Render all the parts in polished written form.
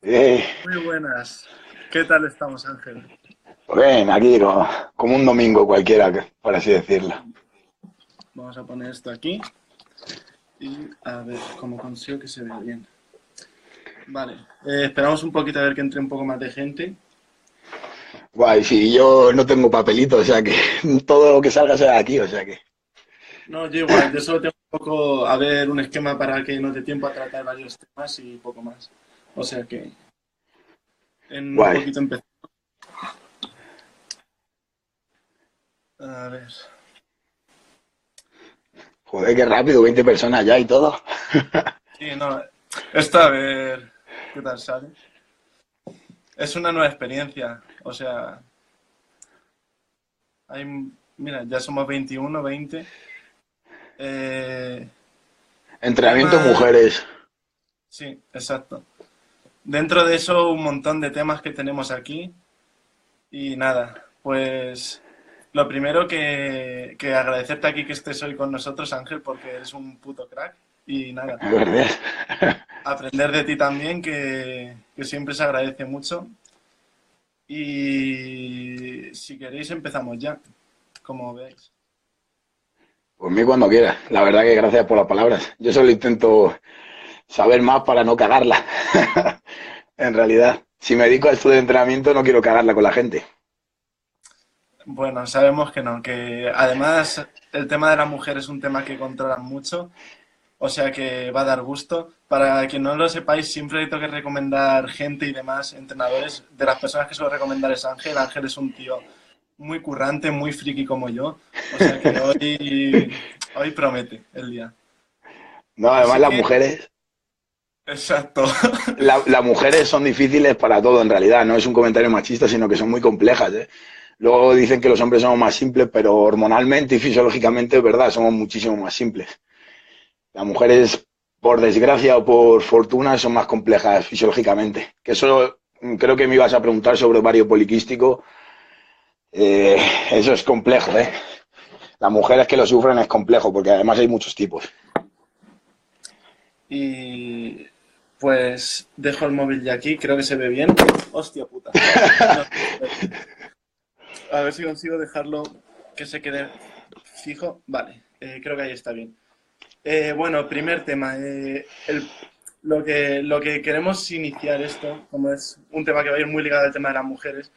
Eh, Muy buenas. ¿Qué tal estamos, Ángel? Ven, aquí como un domingo cualquiera, por así decirlo. Vamos a poner esto aquí y a ver cómo consigo que se vea bien. Vale, esperamos un poquito a ver que entre un poco más de gente. Guay, sí, yo no tengo papelito, o sea que todo lo que salga será aquí, o sea que. No, yo igual, yo solo tengo un poco, a ver, un esquema para que nos dé tiempo a tratar varios temas y poco más. O sea que en un Guay. poquito empezamos. A ver. Joder, qué rápido, 20 personas ya y todo. Sí, no, esto a ver qué tal sale. Es una nueva experiencia, o sea, hay, mira, ya somos 21, 20. Eh, Entrenamiento tema, mujeres. sí, exacto. Dentro de eso, un montón de temas que tenemos aquí. Y nada, pues lo primero que agradecerte aquí que estés hoy con nosotros, Ángel, porque eres un puto crack. Y nada, Es verdad. aprender de ti también, que siempre se agradece mucho. Y si queréis, empezamos ya, como veis. Por mí cuando quieras. La verdad que gracias por las palabras. Yo solo intento saber más para no cagarla. En realidad, si me dedico a esto de entrenamiento no quiero cagarla con la gente. Bueno, sabemos que no, que además el tema de la mujer es un tema que controlan mucho. O sea que va a dar gusto. Para quien no lo sepáis, siempre tengo que recomendar gente y demás, entrenadores. De las personas que suelo recomendar es Ángel. Ángel es un tío muy currante, muy friki como yo. O sea que hoy promete el día. No, además Así las que, mujeres exacto. las mujeres son difíciles para todo en realidad, no es un comentario machista, sino que son muy complejas, ¿eh? Luego dicen que los hombres somos más simples, pero hormonalmente y fisiológicamente es verdad, somos muchísimo más simples. Las mujeres, por desgracia o por fortuna, son más complejas fisiológicamente. Que eso creo que me ibas a preguntar sobre ovario poliquístico. Eh, Eso es complejo, ¿eh? Las mujeres que lo sufren es complejo, porque además hay muchos tipos. Y pues dejo el móvil ya aquí, creo que se ve bien. Hostia puta. No, a ver si consigo dejarlo que se quede fijo. Vale, creo que ahí está bien. Bueno, primer tema. Lo que queremos iniciar esto, como es un tema que va a ir muy ligado al tema de las mujeres,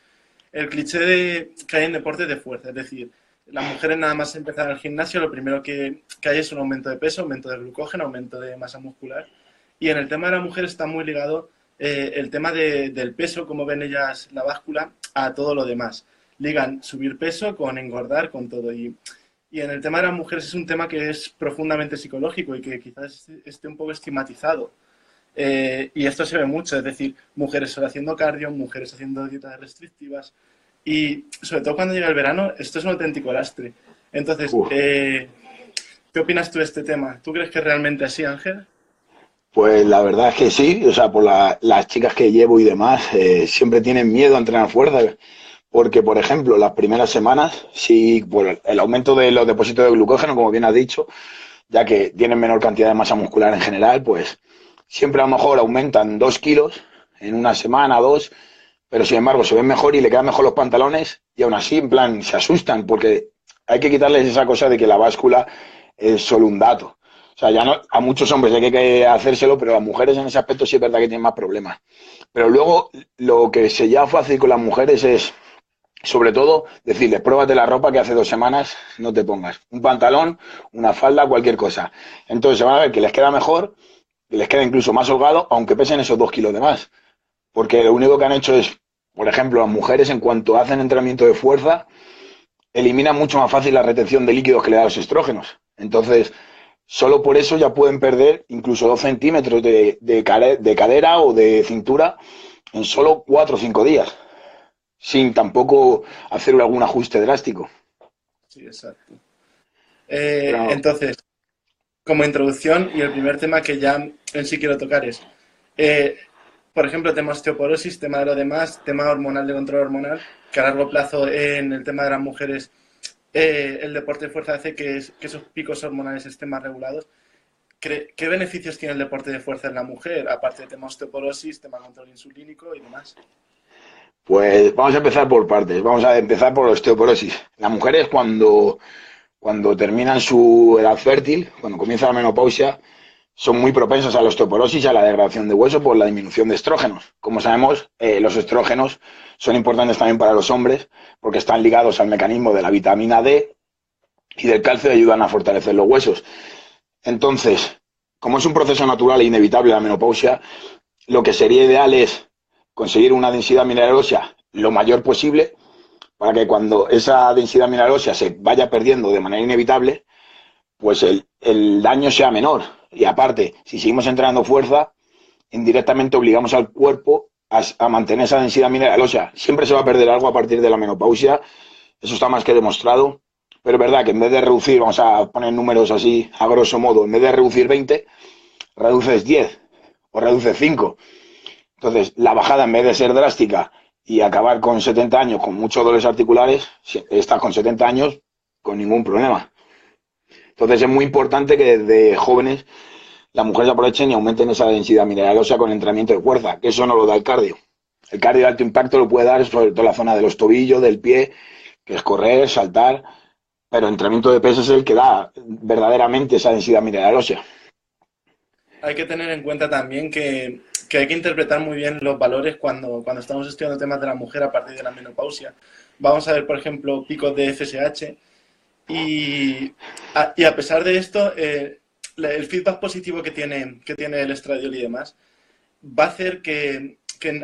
el cliché de que hay en deportes de fuerza. Es decir, las mujeres nada más empezar al gimnasio, lo primero que hay es un aumento de peso, aumento de glucógeno, aumento de masa muscular. Y en el tema de las mujeres está muy ligado el tema del peso, como ven ellas la báscula, a todo lo demás. Ligan subir peso con engordar, con todo. Y en el tema de las mujeres es un tema que es profundamente psicológico y que quizás esté un poco estigmatizado. Y esto se ve mucho, es decir, mujeres solo haciendo cardio, mujeres haciendo dietas restrictivas. Y sobre todo cuando llega el verano, esto es un auténtico lastre. Entonces, Uf. ¿qué opinas tú de este tema? ¿Tú crees que es realmente así, Ángel? Pues la verdad es que sí, o sea, por las chicas que llevo y demás, siempre tienen miedo a entrenar fuerza, porque, por ejemplo, las primeras semanas, sí, por el aumento de los depósitos de glucógeno, como bien has dicho, ya que tienen menor cantidad de masa muscular en general, pues siempre a lo mejor aumentan 2 kilos en una semana, dos, pero sin embargo se ven mejor y le quedan mejor los pantalones y aún así, en plan, se asustan porque hay que quitarles esa cosa de que la báscula es solo un dato. O sea, ya no, a muchos hombres hay que hacérselo, pero las mujeres en ese aspecto sí es verdad que tienen más problemas. Pero luego lo que se lleva fácil con las mujeres es, sobre todo, decirles, pruébate la ropa que hace 2 semanas no te pongas. Un pantalón, una falda, cualquier cosa. Entonces se van a ver que les queda mejor, que les queda incluso más holgado, aunque pesen esos 2 kilos de más. Porque lo único que han hecho es, por ejemplo, las mujeres en cuanto hacen entrenamiento de fuerza, eliminan mucho más fácil la retención de líquidos que le dan los estrógenos. Entonces, solo por eso ya pueden perder incluso 2 centímetros de cadera o de cintura en solo 4 o 5 días, sin tampoco hacer algún ajuste drástico. Sí, exacto. Pero Entonces, como introducción y el primer tema que ya en sí quiero tocar es, eh, por ejemplo, tema osteoporosis, tema de lo demás, tema hormonal de control hormonal, que a largo plazo en el tema de las mujeres el deporte de fuerza hace que esos picos hormonales estén más regulados. ¿qué beneficios tiene el deporte de fuerza en la mujer? Aparte de tema osteoporosis, tema control insulínico y demás. Pues vamos a empezar por partes. Vamos a empezar por la osteoporosis. Las mujeres cuando terminan su edad fértil, cuando comienza la menopausia, son muy propensas a la osteoporosis y a la degradación de hueso por la disminución de estrógenos. Como sabemos, los estrógenos son importantes también para los hombres porque están ligados al mecanismo de la vitamina D y del calcio y ayudan a fortalecer los huesos. Entonces, como es un proceso natural e inevitable la menopausia, lo que sería ideal es conseguir una densidad mineral ósea lo mayor posible para que cuando esa densidad mineral ósea se vaya perdiendo de manera inevitable, pues el daño sea menor. Y aparte, si seguimos entrenando fuerza, indirectamente obligamos al cuerpo a mantener esa densidad mineral ósea. Siempre se va a perder algo a partir de la menopausia, eso está más que demostrado, pero es verdad que en vez de reducir, vamos a poner números así a grosso modo, en vez de reducir 20, reduces 10 o reduces 5. Entonces, la bajada en vez de ser drástica y acabar con 70 años con muchos dolores articulares, estás con 70 años con ningún problema. Entonces, es muy importante que desde jóvenes las mujeres aprovechen y aumenten esa densidad mineral ósea con entrenamiento de fuerza, que eso no lo da el cardio. El cardio de alto impacto lo puede dar sobre todo la zona de los tobillos, del pie, que es correr, saltar, pero el entrenamiento de pesas es el que da verdaderamente esa densidad mineral ósea. Hay que tener en cuenta también que hay que interpretar muy bien los valores cuando estamos estudiando temas de la mujer a partir de la menopausia. Vamos a ver, por ejemplo, picos de FSH y a pesar de esto, el feedback positivo que tiene el estradiol y demás va a hacer que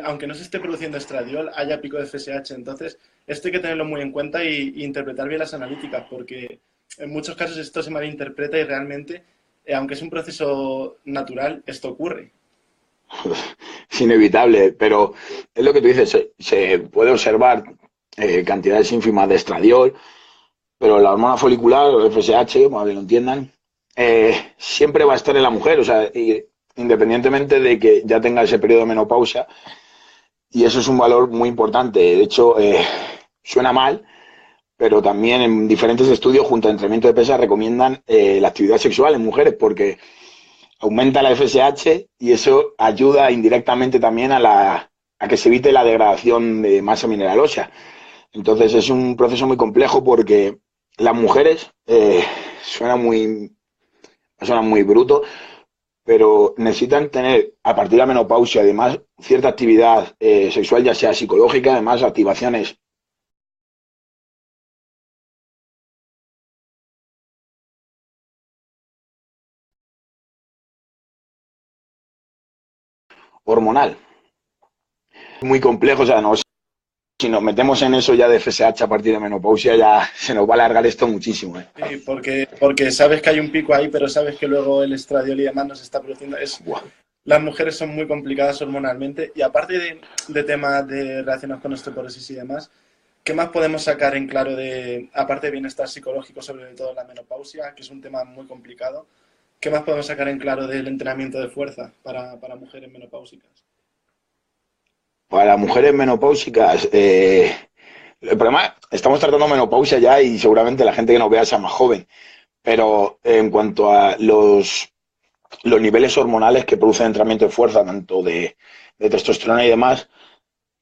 aunque no se esté produciendo estradiol, haya pico de FSH. Entonces, esto hay que tenerlo muy en cuenta y interpretar bien las analíticas, porque en muchos casos esto se malinterpreta y realmente, aunque es un proceso natural, esto ocurre. Es inevitable, pero es lo que tú dices, se puede observar cantidades ínfimas de estradiol, pero la hormona folicular, o FSH, para que lo entiendan, siempre va a estar en la mujer, o sea, independientemente de que ya tenga ese periodo de menopausia, y eso es un valor muy importante. De hecho, suena mal, pero también en diferentes estudios junto al entrenamiento de pesas recomiendan la actividad sexual en mujeres porque aumenta la FSH y eso ayuda indirectamente también a que se evite la degradación de masa mineral ósea. Entonces es un proceso muy complejo porque las mujeres, suena muy bruto, pero necesitan tener a partir de la menopausia además cierta actividad sexual, ya sea psicológica, además activaciones hormonal. Muy complejo, o sea, si nos metemos en eso ya de FSH a partir de menopausia, ya se nos va a alargar esto muchísimo. Sí, porque sabes que hay un pico ahí, pero sabes que luego el estradiol y demás no se está produciendo. Las mujeres son muy complicadas hormonalmente y aparte de temas relacionados con osteoporosis y demás, ¿qué más podemos sacar en claro aparte de bienestar psicológico, sobre todo la menopausia, que es un tema muy complicado? ¿Qué más podemos sacar en claro del entrenamiento de fuerza para mujeres menopáusicas? Para las mujeres menopáusicas, el problema, estamos tratando menopausia ya y seguramente la gente que nos vea sea más joven, pero en cuanto a los niveles hormonales que produce el entrenamiento de fuerza, tanto de testosterona y demás,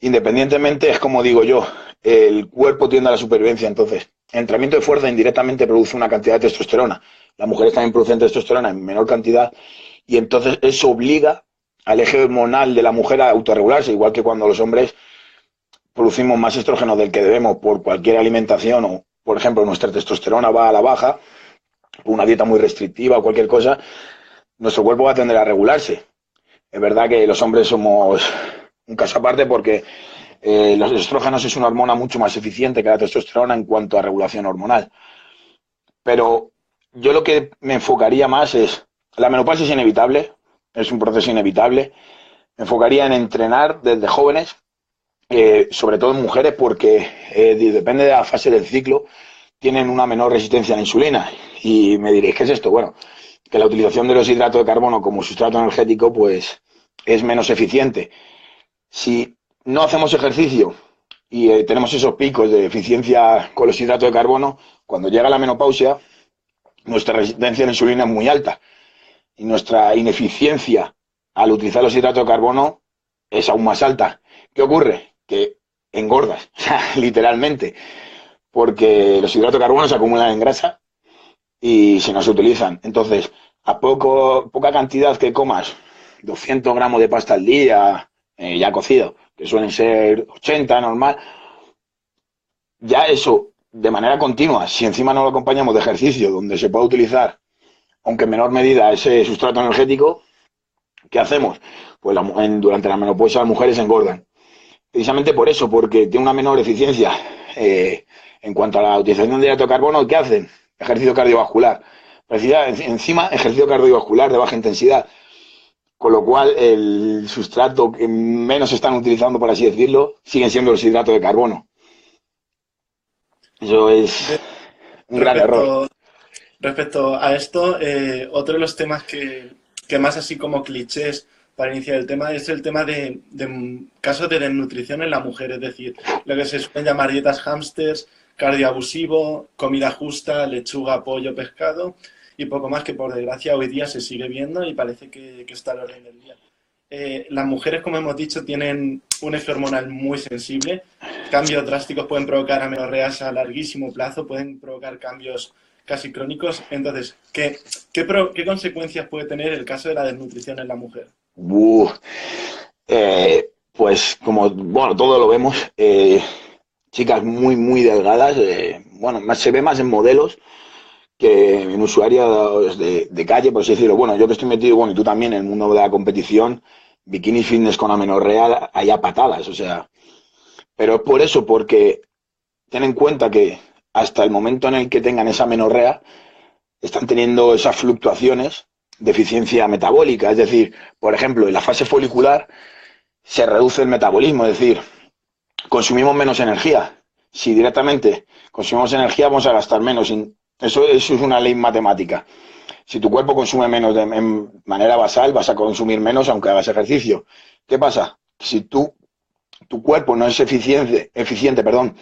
independientemente, es como digo yo, el cuerpo tiende a la supervivencia, entonces el entrenamiento de fuerza indirectamente produce una cantidad de testosterona, las mujeres también producen testosterona en menor cantidad y entonces eso obliga al eje hormonal de la mujer a autorregularse, igual que cuando los hombres producimos más estrógeno del que debemos por cualquier alimentación o, por ejemplo, nuestra testosterona va a la baja, una dieta muy restrictiva o cualquier cosa, nuestro cuerpo va a tender a regularse. Es verdad que los hombres somos un caso aparte porque los estrógenos es una hormona mucho más eficiente que la testosterona en cuanto a regulación hormonal. Pero yo lo que me enfocaría más es, la menopausia es inevitable, es un proceso inevitable, me enfocaría en entrenar desde jóvenes, sobre todo en mujeres porque depende de la fase del ciclo, tienen una menor resistencia a la insulina. Y me diréis, ¿qué es esto? Bueno, que la utilización de los hidratos de carbono como sustrato energético pues es menos eficiente. Si no hacemos ejercicio y tenemos esos picos de eficiencia con los hidratos de carbono, cuando llega la menopausia, nuestra resistencia a la insulina es muy alta. y nuestra ineficiencia al utilizar los hidratos de carbono es aún más alta. ¿Qué ocurre? Que engordas, o sea, literalmente, porque los hidratos de carbono se acumulan en grasa y si no se utilizan. Entonces, poca cantidad que comas, 200 gramos de pasta al día, ya cocido, que suelen ser 80 normal, ya eso de manera continua, si encima no lo acompañamos de ejercicio donde se pueda utilizar, aunque en menor medida, ese sustrato energético, ¿qué hacemos? Pues durante la menopausia las mujeres engordan. Precisamente por eso, porque tiene una menor eficiencia en cuanto a la utilización de hidrato de carbono. ¿Qué hacen? Ejercicio cardiovascular. Encima, ejercicio cardiovascular de baja intensidad. Con lo cual, el sustrato que menos están utilizando, por así decirlo, siguen siendo los hidratos de carbono. Eso es un gran error. Respecto, respecto a esto, otro de los temas que más así como clichés para iniciar el tema es el tema de casos de desnutrición en la mujer, es decir, lo que se suelen llamar dietas hámsters, cardio abusivo, comida justa, lechuga, pollo, pescado y poco más que por desgracia hoy día se sigue viendo y parece que está al orden del día. Las mujeres, como hemos dicho, tienen un eje hormonal muy sensible. Cambios drásticos pueden provocar amenorreas a larguísimo plazo, pueden provocar cambios casi crónicos. Entonces, ¿qué consecuencias puede tener el caso de la desnutrición en la mujer? Uh, pues como, bueno, todo lo vemos, chicas muy, muy delgadas, bueno, se ve más en modelos que en usuarios de calle, por así decirlo. Bueno, yo que estoy metido, bueno, y tú también en el mundo de la competición, bikini fitness con amenorrea, hay a patadas, o sea, pero es por eso, porque ten en cuenta que hasta el momento en el que tengan esa amenorrea, están teniendo esas fluctuaciones de eficiencia metabólica, es decir, por ejemplo, en la fase folicular se reduce el metabolismo, es decir, consumimos menos energía. Si directamente consumimos energía, vamos a gastar menos. Eso es una ley matemática. Si tu cuerpo consume menos en manera basal, vas a consumir menos aunque hagas ejercicio. ¿Qué pasa? Si tu cuerpo no es eficiente, perdón,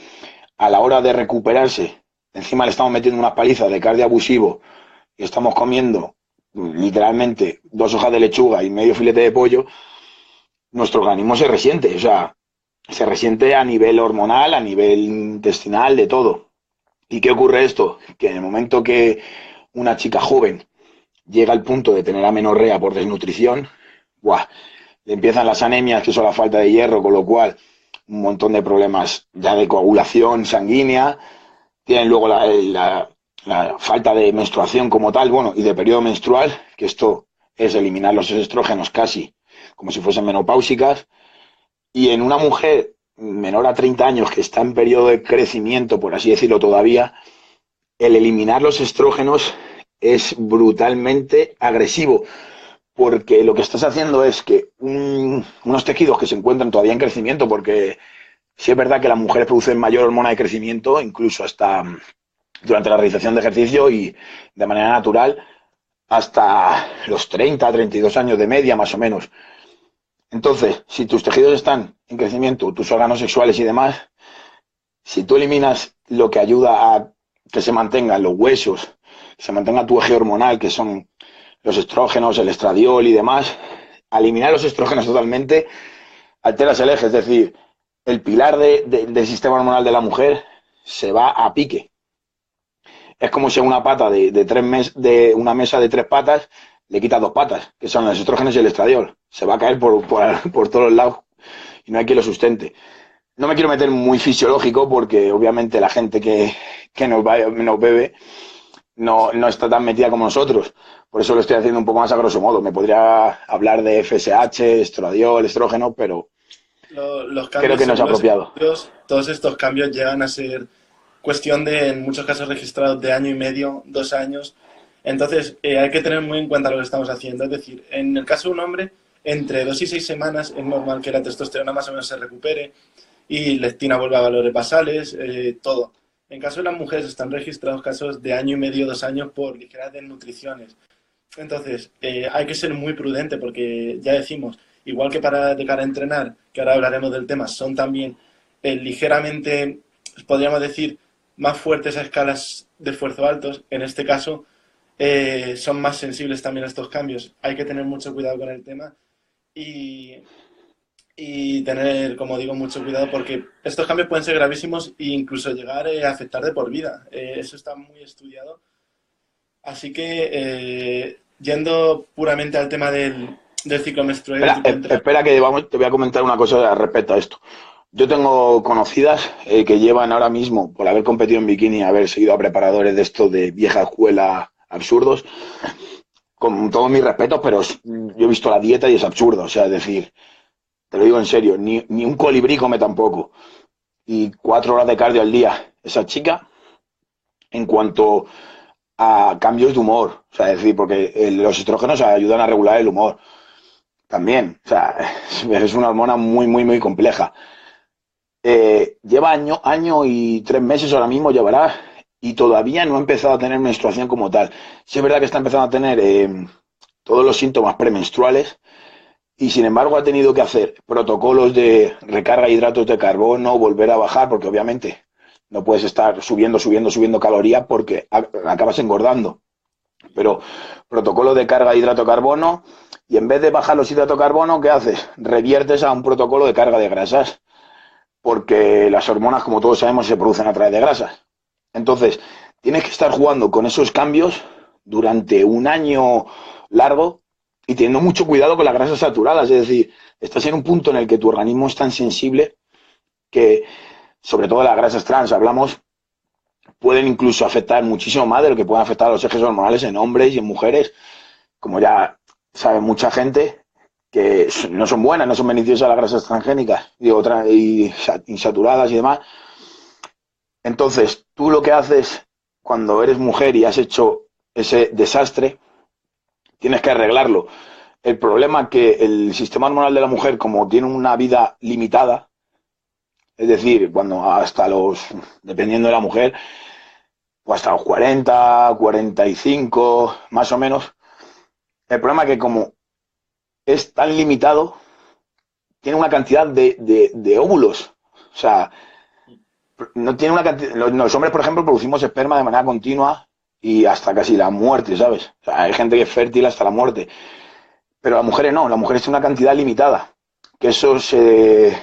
a la hora de recuperarse, encima le estamos metiendo unas palizas de cardio abusivo y estamos comiendo literalmente 2 hojas de lechuga y medio filete de pollo, nuestro organismo se resiente, o sea, se resiente a nivel hormonal, a nivel intestinal, de todo. ¿Y qué ocurre esto? Que en el momento que una chica joven llega al punto de tener amenorrea por desnutrición, ¡buah!, le empiezan las anemias, que son la falta de hierro, con lo cual un montón de problemas ya de coagulación sanguínea, tienen luego la falta de menstruación como tal, bueno, y de periodo menstrual, que esto es eliminar los estrógenos casi como si fuesen menopáusicas, y en una mujer menor a 30 años que está en periodo de crecimiento, por así decirlo todavía, el eliminar los estrógenos es brutalmente agresivo, porque lo que estás haciendo es que unos tejidos que se encuentran todavía en crecimiento, porque sí es verdad que las mujeres producen mayor hormona de crecimiento, incluso hasta durante la realización de ejercicio y de manera natural, hasta los 30, 32 años de media más o menos. Entonces, si tus tejidos están en crecimiento, tus órganos sexuales y demás, si tú eliminas lo que ayuda a que se mantengan los huesos, que se mantenga tu eje hormonal, que son los estrógenos, el estradiol y demás, al eliminar los estrógenos totalmente, alteras el eje, es decir, el pilar del sistema hormonal de la mujer se va a pique. Es como si a una pata de una mesa de 3 patas le quitas 2 patas, que son los estrógenos y el estradiol. Se va a caer por todos lados y no hay quien lo sustente. No me quiero meter muy fisiológico porque obviamente la gente que nos bebe no está tan metida como nosotros. Por eso lo estoy haciendo un poco más a grosso modo. Me podría hablar de FSH, estradiol, estrógeno, pero Los creo cambios, que no es según los apropiado. estudios, todos estos cambios llegan a ser cuestión de, en muchos casos registrados, de año y medio, 2 años. Entonces, hay que tener muy en cuenta lo que estamos haciendo. Es decir, en el caso de un hombre, entre 2 y 6 semanas es normal que la testosterona más o menos se recupere y leptina vuelva a valores basales, todo. En caso de las mujeres están registrados casos de año y medio, 2 años por ligeras desnutriciones. Entonces, hay que ser muy prudente porque ya decimos, igual que para de cara a entrenar, que ahora hablaremos del tema, son también podríamos decir, más fuertes a escalas de esfuerzo altos. En este caso, son más sensibles también a estos cambios. Hay que tener mucho cuidado con el tema y, y tener, como digo, mucho cuidado porque estos cambios pueden ser gravísimos e incluso llegar a afectar de por vida. Eso está muy estudiado. Así que, yendo puramente al tema del ciclo menstrual y Espera, tu entrada. espera que te voy a comentar una cosa respecto a esto. Yo tengo conocidas que llevan ahora mismo, por haber competido en bikini, haber seguido a preparadores de esto de vieja escuela absurdos, con todos mis respetos, pero yo he visto la dieta y es absurdo. O sea, es decir, te lo digo en serio, ni un colibrí come tampoco. Y 4 horas de cardio al día. Esa chica, en cuanto a cambios de humor, o sea, es decir, porque los estrógenos ayudan a regular el humor también. O sea, es una hormona muy, muy, muy compleja. Lleva año y 3 meses ahora mismo, llevará, y todavía no ha empezado a tener menstruación como tal. Sí es verdad que está empezando a tener todos los síntomas premenstruales y sin embargo ha tenido que hacer protocolos de recarga de hidratos de carbono, volver a bajar, porque obviamente no puedes estar subiendo calorías porque acabas engordando. Pero protocolo de carga de hidrato de carbono y en vez de bajar los hidratos de carbono, ¿qué haces? Reviertes a un protocolo de carga de grasas porque las hormonas, como todos sabemos, se producen a través de grasas. Entonces, tienes que estar jugando con esos cambios durante un año largo y teniendo mucho cuidado con las grasas saturadas. Es decir, estás en un punto en el que tu organismo es tan sensible que, sobre todo las grasas trans, hablamos, pueden incluso afectar muchísimo más de lo que pueden afectar a los ejes hormonales en hombres y en mujeres, como ya sabe mucha gente, que no son buenas, no son beneficiosas las grasas transgénicas y insaturadas y demás. Entonces, tú lo que haces cuando eres mujer y has hecho ese desastre, tienes que arreglarlo. El problema es que el sistema hormonal de la mujer, como tiene una vida limitada, es decir, cuando hasta los, dependiendo de la mujer, o hasta los 40, 45, más o menos, el problema es que como es tan limitado, tiene una cantidad de óvulos. O sea, no tiene una cantidad. Los hombres, por ejemplo, producimos esperma de manera continua y hasta casi la muerte, ¿sabes? O sea, hay gente que es fértil hasta la muerte. Pero las mujeres no, las mujeres tienen una cantidad limitada. Que eso se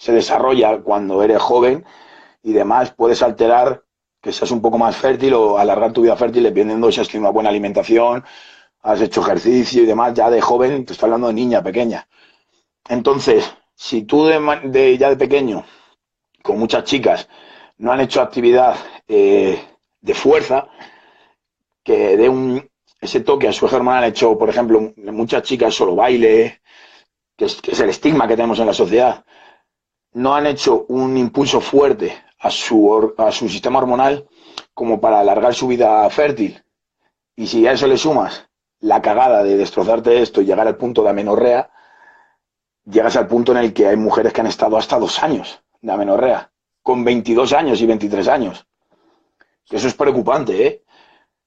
desarrolla cuando eres joven y demás, puedes alterar que seas un poco más fértil o alargar tu vida fértil dependiendo si has tenido una buena alimentación, has hecho ejercicio y demás, ya de joven, te estoy hablando de niña pequeña. Entonces, si tú ya de pequeño, con muchas chicas, no han hecho actividad de fuerza, que dé ese toque a su eje hormonal, han hecho, por ejemplo, muchas chicas solo baile, que es el estigma que tenemos en la sociedad, no han hecho un impulso fuerte a su sistema hormonal como para alargar su vida fértil. Y si a eso le sumas la cagada de destrozarte esto y llegar al punto de amenorrea, llegas al punto en el que hay mujeres que han estado hasta 2 años de amenorrea, con 22 años y 23 años. Eso es preocupante, ¿eh?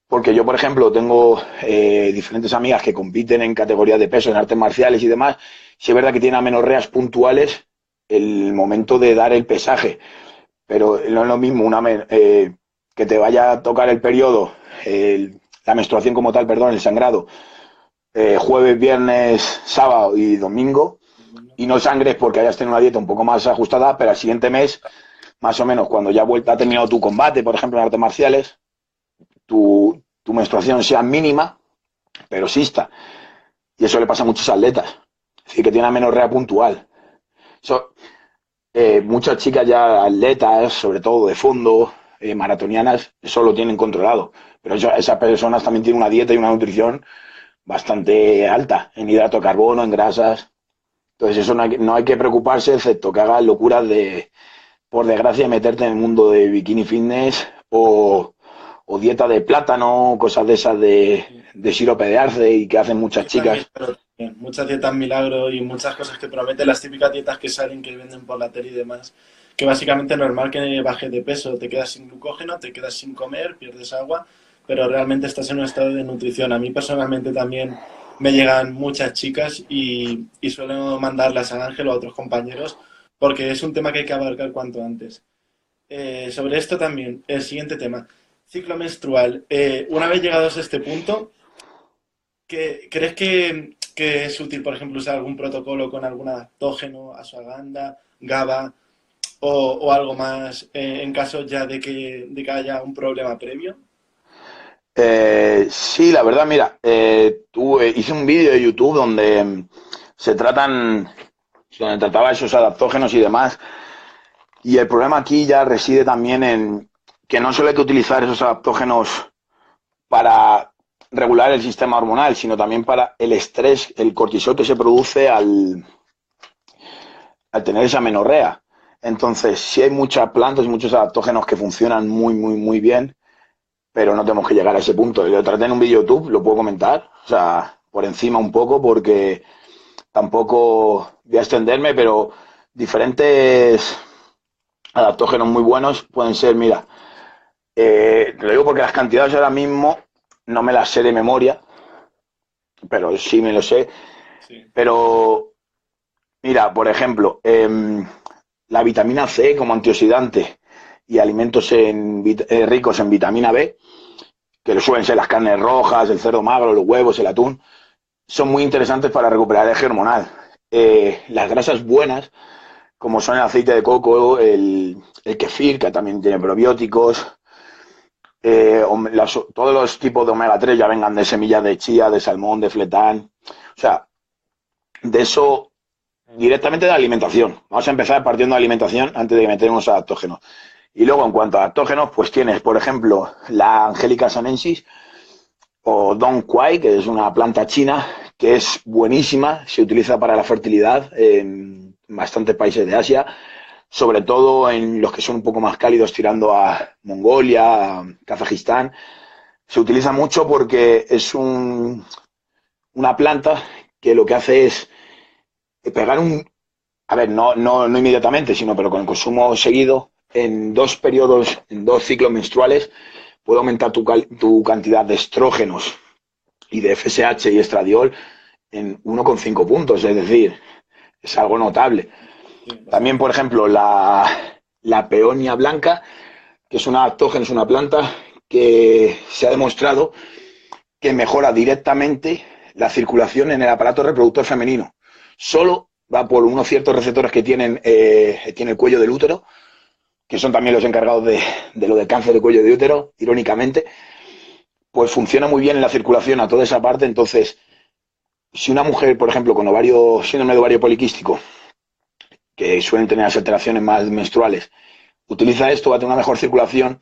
Porque yo, por ejemplo, tengo diferentes amigas que compiten en categorías de peso, en artes marciales y demás. Sí es verdad que tienen amenorreas puntuales el momento de dar el pesaje, pero no es lo mismo que te vaya a tocar el periodo, la menstruación como tal, perdón, el sangrado, jueves, viernes, sábado y domingo, y no sangres porque hayas tenido una dieta un poco más ajustada, pero al siguiente mes, más o menos, cuando ya ha terminado tu combate, por ejemplo, en artes marciales, tu menstruación sea mínima, pero exista. Y eso le pasa a muchos atletas. Es decir, que tiene una menorrea puntual. Eso, muchas chicas ya atletas, sobre todo de fondo, maratonianas, eso lo tienen controlado. Pero esas personas también tienen una dieta y una nutrición bastante alta en hidrato de carbono, en grasas. Entonces eso no hay que preocuparse, excepto que hagas locuras de, por desgracia, meterte en el mundo de bikini fitness o dieta de plátano, cosas de esas de sirope de arce y que hacen muchas Dieta chicas. milagro también, muchas dietas milagro y muchas cosas que prometen, las típicas dietas que salen, que venden por la tele y demás, que básicamente es normal que bajes de peso, te quedas sin glucógeno, te quedas sin comer, pierdes agua, pero realmente estás en un estado de nutrición. A mí personalmente también me llegan muchas chicas y suelo mandarlas a Ángel o a otros compañeros porque es un tema que hay que abarcar cuanto antes. Sobre esto también, el siguiente tema. ciclo menstrual, una vez llegados a este punto, ¿crees que es útil, por ejemplo, usar algún protocolo con algún adaptógeno, ashwagandha, GABA o algo más en caso ya de que haya un problema previo? Sí, la verdad, mira, hice un vídeo de YouTube donde trataba esos adaptógenos y demás, y el problema aquí ya reside también en que no solo hay que utilizar esos adaptógenos para regular el sistema hormonal, sino también para el estrés, el cortisol que se produce al tener esa menorrea. Entonces, sí hay muchas plantas y muchos adaptógenos que funcionan muy, muy, muy bien, pero no tenemos que llegar a ese punto. Lo traté en un vídeo de YouTube, lo puedo comentar, o sea, por encima un poco, porque tampoco voy a extenderme, pero diferentes adaptógenos muy buenos pueden ser, mira, lo digo porque las cantidades ahora mismo no me las sé de memoria, pero sí me lo sé. Sí. Pero, mira, por ejemplo, la vitamina C como antioxidante y alimentos ricos en vitamina B, que lo suelen ser las carnes rojas, el cerdo magro, los huevos, el atún, son muy interesantes para recuperar el eje hormonal. Las grasas buenas, como son el aceite de coco, el kefir, que también tiene probióticos, todos los tipos de omega 3 ya vengan de semillas de chía, de salmón, de fletán. O sea, de eso directamente de la alimentación. Vamos a empezar partiendo de alimentación antes de que metemos adaptógenos. Y luego, en cuanto a adaptógenos, pues tienes, por ejemplo, la Angelica sinensis o Dong Quai, que es una planta china que es buenísima, se utiliza para la fertilidad en bastantes países de Asia, sobre todo en los que son un poco más cálidos, tirando a Mongolia, a Kazajistán. Se utiliza mucho porque es una planta que lo que hace es pegar a ver, no inmediatamente, sino pero con el consumo seguido, en 2 periodos, en 2 ciclos menstruales, puede aumentar tu cantidad de estrógenos y de FSH y estradiol en 1,5 puntos, es decir, es algo notable. Sí, También, bastante. por ejemplo, la peonia blanca, que es una adaptógeno, es una planta que se ha demostrado que mejora directamente la circulación en el aparato reproductor femenino. Solo va por unos ciertos receptores que tiene el cuello del útero, que son también los encargados de lo del cáncer de cuello de útero, irónicamente, pues funciona muy bien en la circulación a toda esa parte. Entonces, si una mujer, por ejemplo, con síndrome de ovario poliquístico, que suelen tener las alteraciones más menstruales, utiliza esto, va a tener una mejor circulación,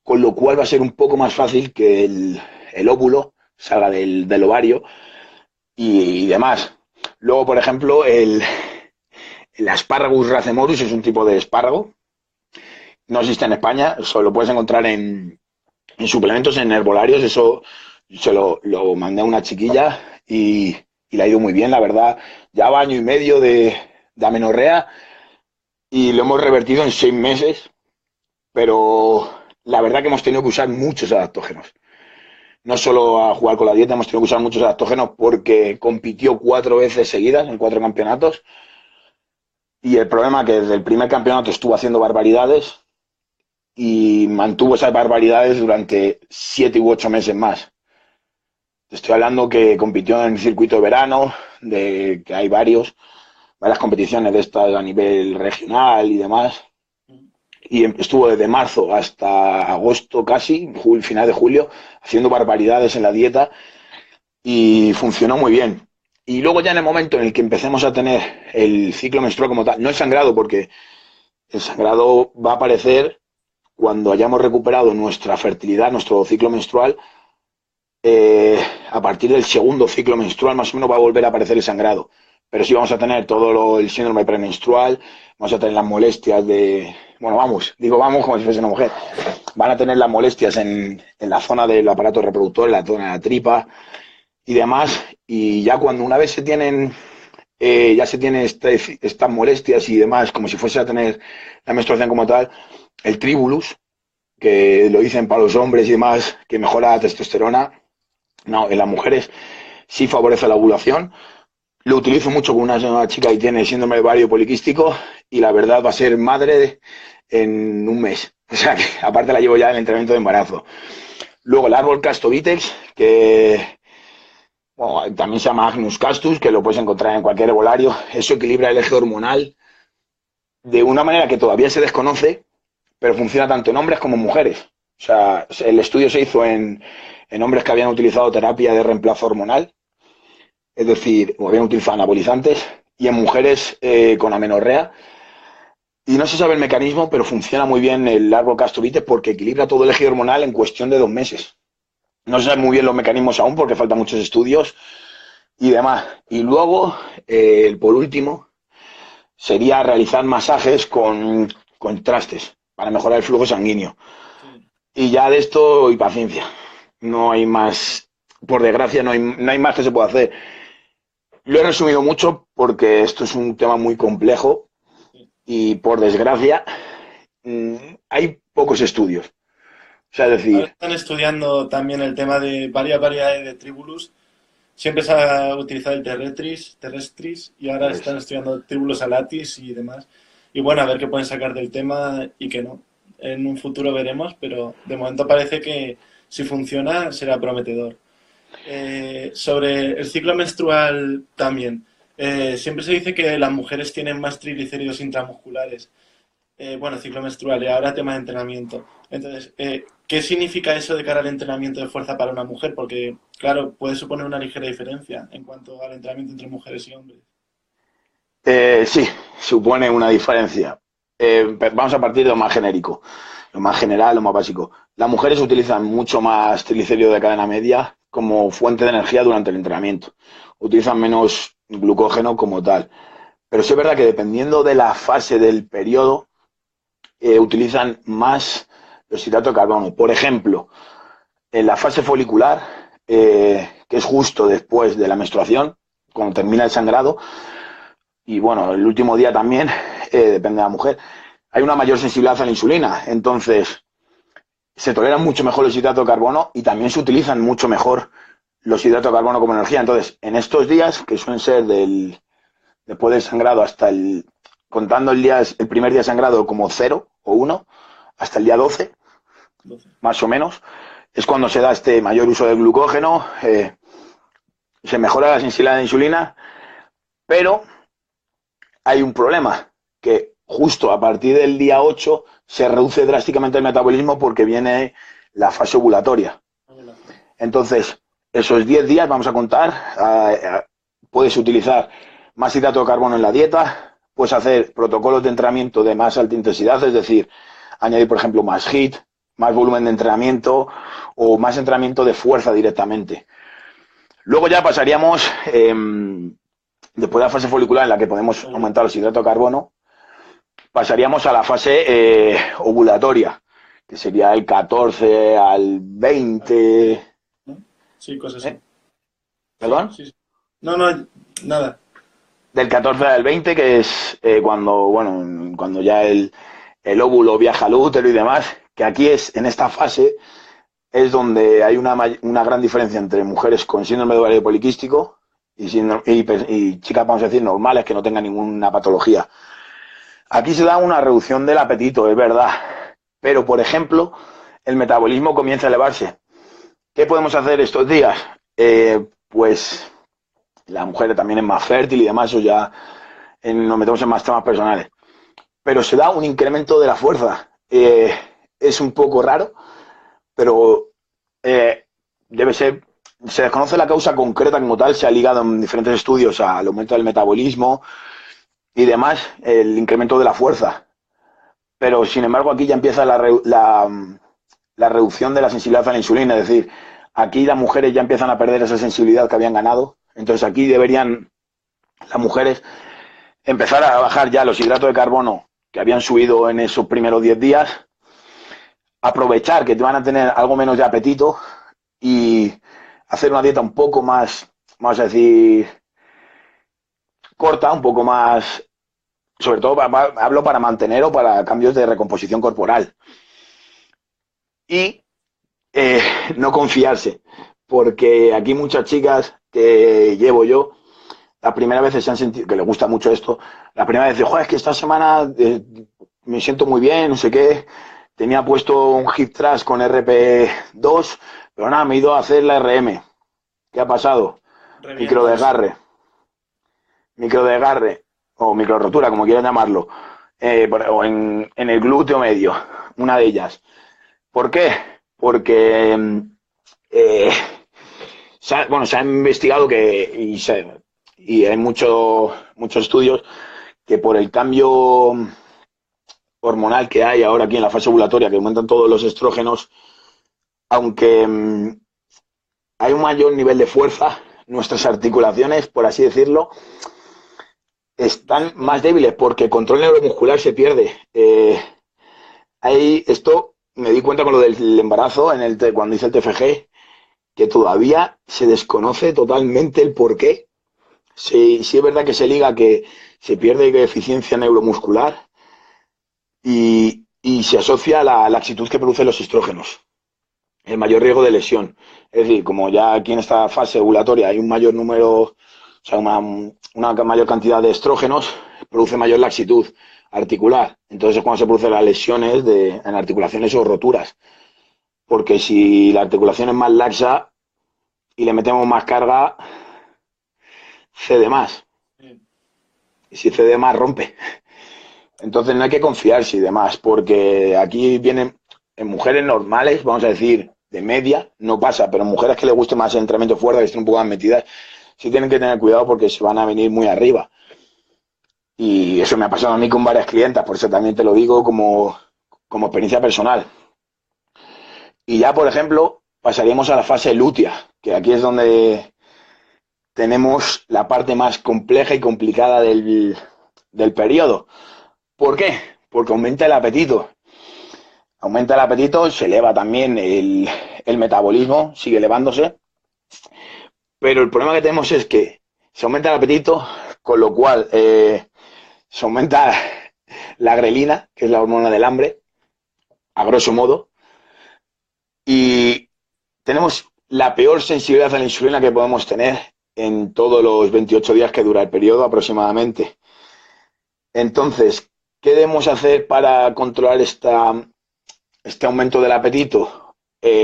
con lo cual va a ser un poco más fácil que el óvulo salga del ovario y demás. Luego, por ejemplo, el Asparagus racemorus es un tipo de espárrago. No existe en España, solo lo puedes encontrar en suplementos, en herbolarios. Eso lo mandé a una chiquilla y le ha ido muy bien, la verdad. Lleva año y medio de amenorrea y lo hemos revertido en 6 meses, pero la verdad que hemos tenido que usar muchos adaptógenos. No solo a jugar con la dieta, hemos tenido que usar muchos adaptógenos porque compitió 4 veces seguidas en 4 campeonatos. Y el problema es que desde el primer campeonato estuvo haciendo barbaridades y mantuvo esas barbaridades durante 7 u 8 meses más. Te estoy hablando que compitió en el circuito de verano, de que hay varias competiciones de estas a nivel regional y demás. Y estuvo desde marzo hasta agosto casi, final de julio, haciendo barbaridades en la dieta y funcionó muy bien. Y luego ya en el momento en el que empecemos a tener el ciclo menstrual como tal, no el sangrado, porque el sangrado va a aparecer cuando hayamos recuperado nuestra fertilidad, nuestro ciclo menstrual. A partir del segundo ciclo menstrual más o menos va a volver a aparecer el sangrado. Pero sí vamos a tener el síndrome premenstrual, vamos a tener las molestias bueno, vamos como si fuese una mujer. Van a tener las molestias en la zona del aparato reproductor, en la zona de la tripa y demás. Y ya cuando una vez ya se tiene estas molestias y demás, como si fuese a tener la menstruación como tal, el tribulus, que lo dicen para los hombres y demás, que mejora la testosterona. No, en las mujeres sí favorece la ovulación. Lo utilizo mucho con una chica que tiene síndrome de ovario poliquístico y la verdad va a ser madre en un mes. O sea, que aparte la llevo ya en el entrenamiento de embarazo. Luego el árbol Castovitex, que bueno, también se llama Agnus castus, que lo puedes encontrar en cualquier herbolario. Eso equilibra el eje hormonal de una manera que todavía se desconoce, pero funciona tanto en hombres como en mujeres. O sea, el estudio se hizo en hombres que habían utilizado terapia de reemplazo hormonal, es decir, o habían utilizado anabolizantes, y en mujeres con amenorrea. Y no se sabe el mecanismo, pero funciona muy bien el árbol Castovitex porque equilibra todo el eje hormonal en cuestión de 2 meses. No se saben muy bien los mecanismos aún porque faltan muchos estudios y demás. Y luego, por último, sería realizar masajes con contrastes para mejorar el flujo sanguíneo. Sí. Y ya de esto y paciencia. No hay más, por desgracia, no hay más que se pueda hacer. Lo he resumido mucho porque esto es un tema muy complejo y por desgracia hay pocos estudios. O sea, es Ahora decir, están estudiando también el tema de varias variedades de tribulus. Siempre se ha utilizado el terrestris y ahora pues, están estudiando tribulus alatis y demás. Y bueno, a ver qué pueden sacar del tema y qué no. En un futuro veremos, pero de momento parece que si funciona será prometedor. Sobre el ciclo menstrual también. Siempre se dice que las mujeres tienen más triglicéridos intramusculares. Bueno, ciclo menstrual y ahora tema de entrenamiento. Entonces, ¿qué significa eso de cara al entrenamiento de fuerza para una mujer? Porque, claro, puede suponer una ligera diferencia en cuanto al entrenamiento entre mujeres y hombres. sí, supone una diferencia. Vamos a partir de lo más genérico, lo más general, lo más básico. Las mujeres utilizan mucho más triglicérido de cadena media como fuente de energía durante el entrenamiento. Utilizan menos glucógeno como tal. Pero sí es verdad que dependiendo de la fase del periodo, utilizan más los hidratos de carbono. Por ejemplo, en la fase folicular, que es justo después de la menstruación, cuando termina el sangrado, y bueno, el último día también, depende de la mujer, hay una mayor sensibilidad a la insulina. Entonces, se toleran mucho mejor los hidratos de carbono y también se utilizan mucho mejor los hidratos de carbono como energía. Entonces, en estos días, que suelen ser después del sangrado hasta contando el primer día de sangrado como 0 o 1, hasta el día 12, 12. más o menos, es cuando se da este mayor uso del glucógeno, se mejora la sensibilidad a la insulina, pero hay un problema, que justo a partir del día 8 se reduce drásticamente el metabolismo porque viene la fase ovulatoria. Entonces, esos 10 días, vamos a contar, puedes utilizar más hidrato de carbono en la dieta, puedes hacer protocolos de entrenamiento de más alta intensidad, es decir, añadir, por ejemplo, más HIIT, más volumen de entrenamiento o más entrenamiento de fuerza directamente. Luego ya pasaríamos, después de la fase folicular en la que podemos aumentar los hidratos de carbono, pasaríamos a la fase ovulatoria, que sería el 14 al 20. Sí, cosas así. Sí, ¿Perdón? sí, sí. No, no, nada. Del 14 al 20, que es cuando ya el óvulo viaja al útero y demás, que aquí en esta fase, es donde hay una gran diferencia entre mujeres con síndrome de ovario poliquístico y chicas, vamos a decir, normales, que no tengan ninguna patología. Aquí se da una reducción del apetito, es verdad, pero, por ejemplo, el metabolismo comienza a elevarse. ¿Qué podemos hacer estos días? Pues la mujer también es más fértil y demás, eso ya nos metemos en más temas personales. Pero se da un incremento de la fuerza. Es un poco raro, pero debe ser. Se desconoce la causa concreta como tal, se ha ligado en diferentes estudios al aumento del metabolismo y demás, el incremento de la fuerza. Pero, sin embargo, aquí ya empieza la reducción de la sensibilidad a la insulina, es decir, aquí las mujeres ya empiezan a perder esa sensibilidad que habían ganado. Entonces aquí deberían las mujeres empezar a bajar ya los hidratos de carbono que habían subido en esos primeros 10 días, aprovechar que te van a tener algo menos de apetito y hacer una dieta un poco más, vamos a decir, corta, un poco más, sobre todo hablo para mantener o para cambios de recomposición corporal. Y no confiarse, porque aquí muchas chicas que llevo yo, las primeras veces se han sentido, que les gusta mucho esto, la primera vez dicen, joder, es que esta semana me siento muy bien, no sé qué, tenía puesto un hip thrust con RP2, pero nada, me he ido a hacer la RM. ¿Qué ha pasado? Revientas. Microdesgarre, microdesgarre, o microrotura, como quieran llamarlo, o en el glúteo medio, una de ellas. ¿Por qué? Porque eh, se ha investigado y hay muchos estudios que por el cambio hormonal que hay ahora aquí en la fase ovulatoria, que aumentan todos los estrógenos, aunque hay un mayor nivel de fuerza, nuestras articulaciones, por así decirlo, están más débiles porque el control neuromuscular se pierde. Esto me di cuenta con lo del embarazo cuando hice el TFG, que todavía se desconoce totalmente el por qué. Sí, sí es verdad que se liga que se pierde eficiencia neuromuscular y se asocia a la laxitud que producen los estrógenos, el mayor riesgo de lesión. Es decir, como ya aquí en esta fase ovulatoria hay un mayor número, o sea, una mayor cantidad de estrógenos, produce mayor laxitud articular. Entonces es cuando se producen las lesiones en articulaciones o roturas. Porque si la articulación es más laxa y le metemos más carga, cede más. Y si cede más, rompe. Entonces no hay que confiarse y demás, porque aquí vienen en mujeres normales, vamos a decir, de media, no pasa, pero en mujeres que les guste más el entrenamiento fuerte, que estén un poco más metidas, sí tienen que tener cuidado porque se van a venir muy arriba. Y eso me ha pasado a mí con varias clientas, por eso también te lo digo como experiencia personal. Y ya, por ejemplo, pasaríamos a la fase lútea, que aquí es donde tenemos la parte más compleja y complicada del periodo. ¿Por qué? Porque aumenta el apetito. Aumenta el apetito, se eleva también el metabolismo, sigue elevándose, pero el problema que tenemos es que se aumenta el apetito, con lo cual se aumenta la grelina, que es la hormona del hambre, a grosso modo, y tenemos la peor sensibilidad a la insulina que podemos tener en todos los 28 días que dura el periodo aproximadamente. Entonces, ¿qué debemos hacer para controlar este aumento del apetito?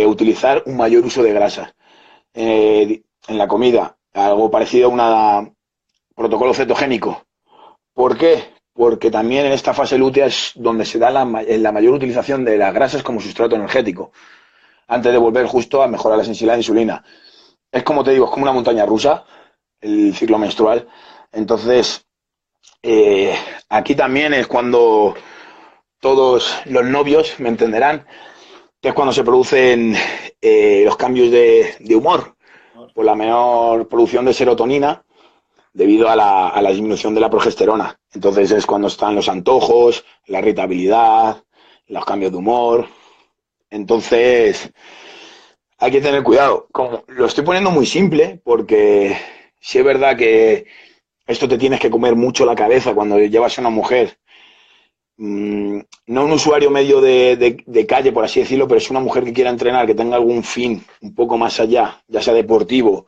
Utilizar un mayor uso de grasa en la comida, algo parecido a un protocolo cetogénico. ¿Por qué? Porque también en esta fase lútea es donde se da la mayor utilización de las grasas como sustrato energético, antes de volver justo a mejorar la sensibilidad de insulina. Es como te digo, es como una montaña rusa, el ciclo menstrual. Entonces, aquí también es cuando todos los novios me entenderán, que es cuando se producen los cambios de humor, por la menor producción de serotonina debido a la disminución de la progesterona. Entonces es cuando están los antojos, la irritabilidad, los cambios de humor. Entonces hay que tener cuidado. Como, lo estoy poniendo muy simple porque sí es verdad que esto te tienes que comer mucho la cabeza cuando llevas a una mujer. No un usuario medio de calle, por así decirlo, pero es una mujer que quiera entrenar, que tenga algún fin un poco más allá, ya sea deportivo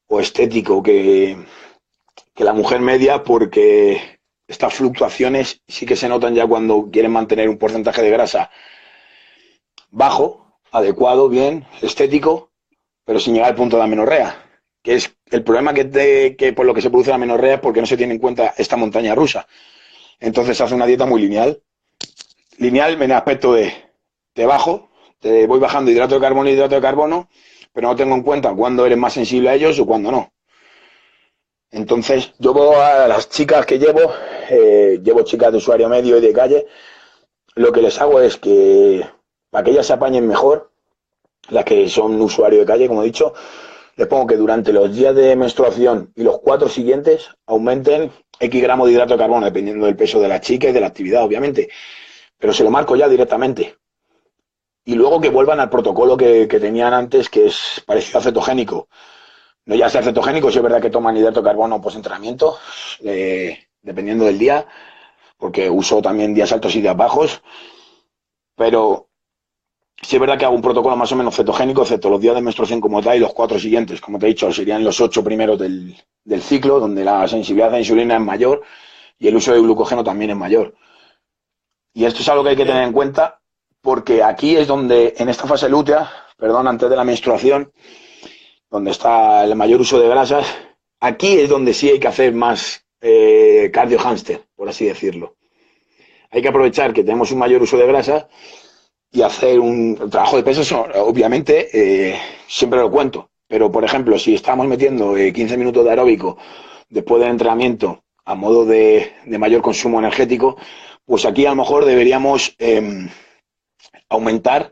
o estético, que la mujer media, porque estas fluctuaciones sí que se notan ya cuando quieren mantener un porcentaje de grasa bajo, adecuado, bien, estético, pero sin llegar al punto de amenorrea, que es el problema que por lo que se produce la amenorrea es porque no se tiene en cuenta esta montaña rusa. Entonces se hace una dieta muy lineal en el aspecto de te bajo, te voy bajando hidrato de carbono y hidrato de carbono, pero no tengo en cuenta cuándo eres más sensible a ellos o cuándo no. Entonces, yo veo a las chicas que llevo chicas de usuario medio y de calle, lo que les hago es que para que ellas se apañen mejor, las que son usuario de calle, como he dicho, les pongo que durante los días de menstruación y los 4 siguientes aumenten X gramos de hidrato de carbono, dependiendo del peso de la chica y de la actividad, obviamente. Pero se lo marco ya directamente. Y luego que vuelvan al protocolo que tenían antes, que es parecido a cetogénico. No ya sea cetogénico, si es verdad que toman hidrato de carbono post-entrenamiento, dependiendo del día, porque uso también días altos y días bajos, pero sí es verdad que hago un protocolo más o menos cetogénico, excepto los días de menstruación como tal y los 4 siguientes, como te he dicho, serían los 8 primeros del ciclo, donde la sensibilidad a la insulina es mayor y el uso de glucógeno también es mayor. Y esto es algo que hay que tener en cuenta porque aquí es donde, en esta fase lútea, perdón, antes de la menstruación, donde está el mayor uso de grasas, aquí es donde sí hay que hacer más cardio hámster, por así decirlo. Hay que aprovechar que tenemos un mayor uso de grasas y hacer un trabajo de pesas, obviamente, siempre lo cuento. Pero, por ejemplo, si estamos metiendo 15 minutos de aeróbico después del entrenamiento a modo de mayor consumo energético, pues aquí a lo mejor deberíamos aumentar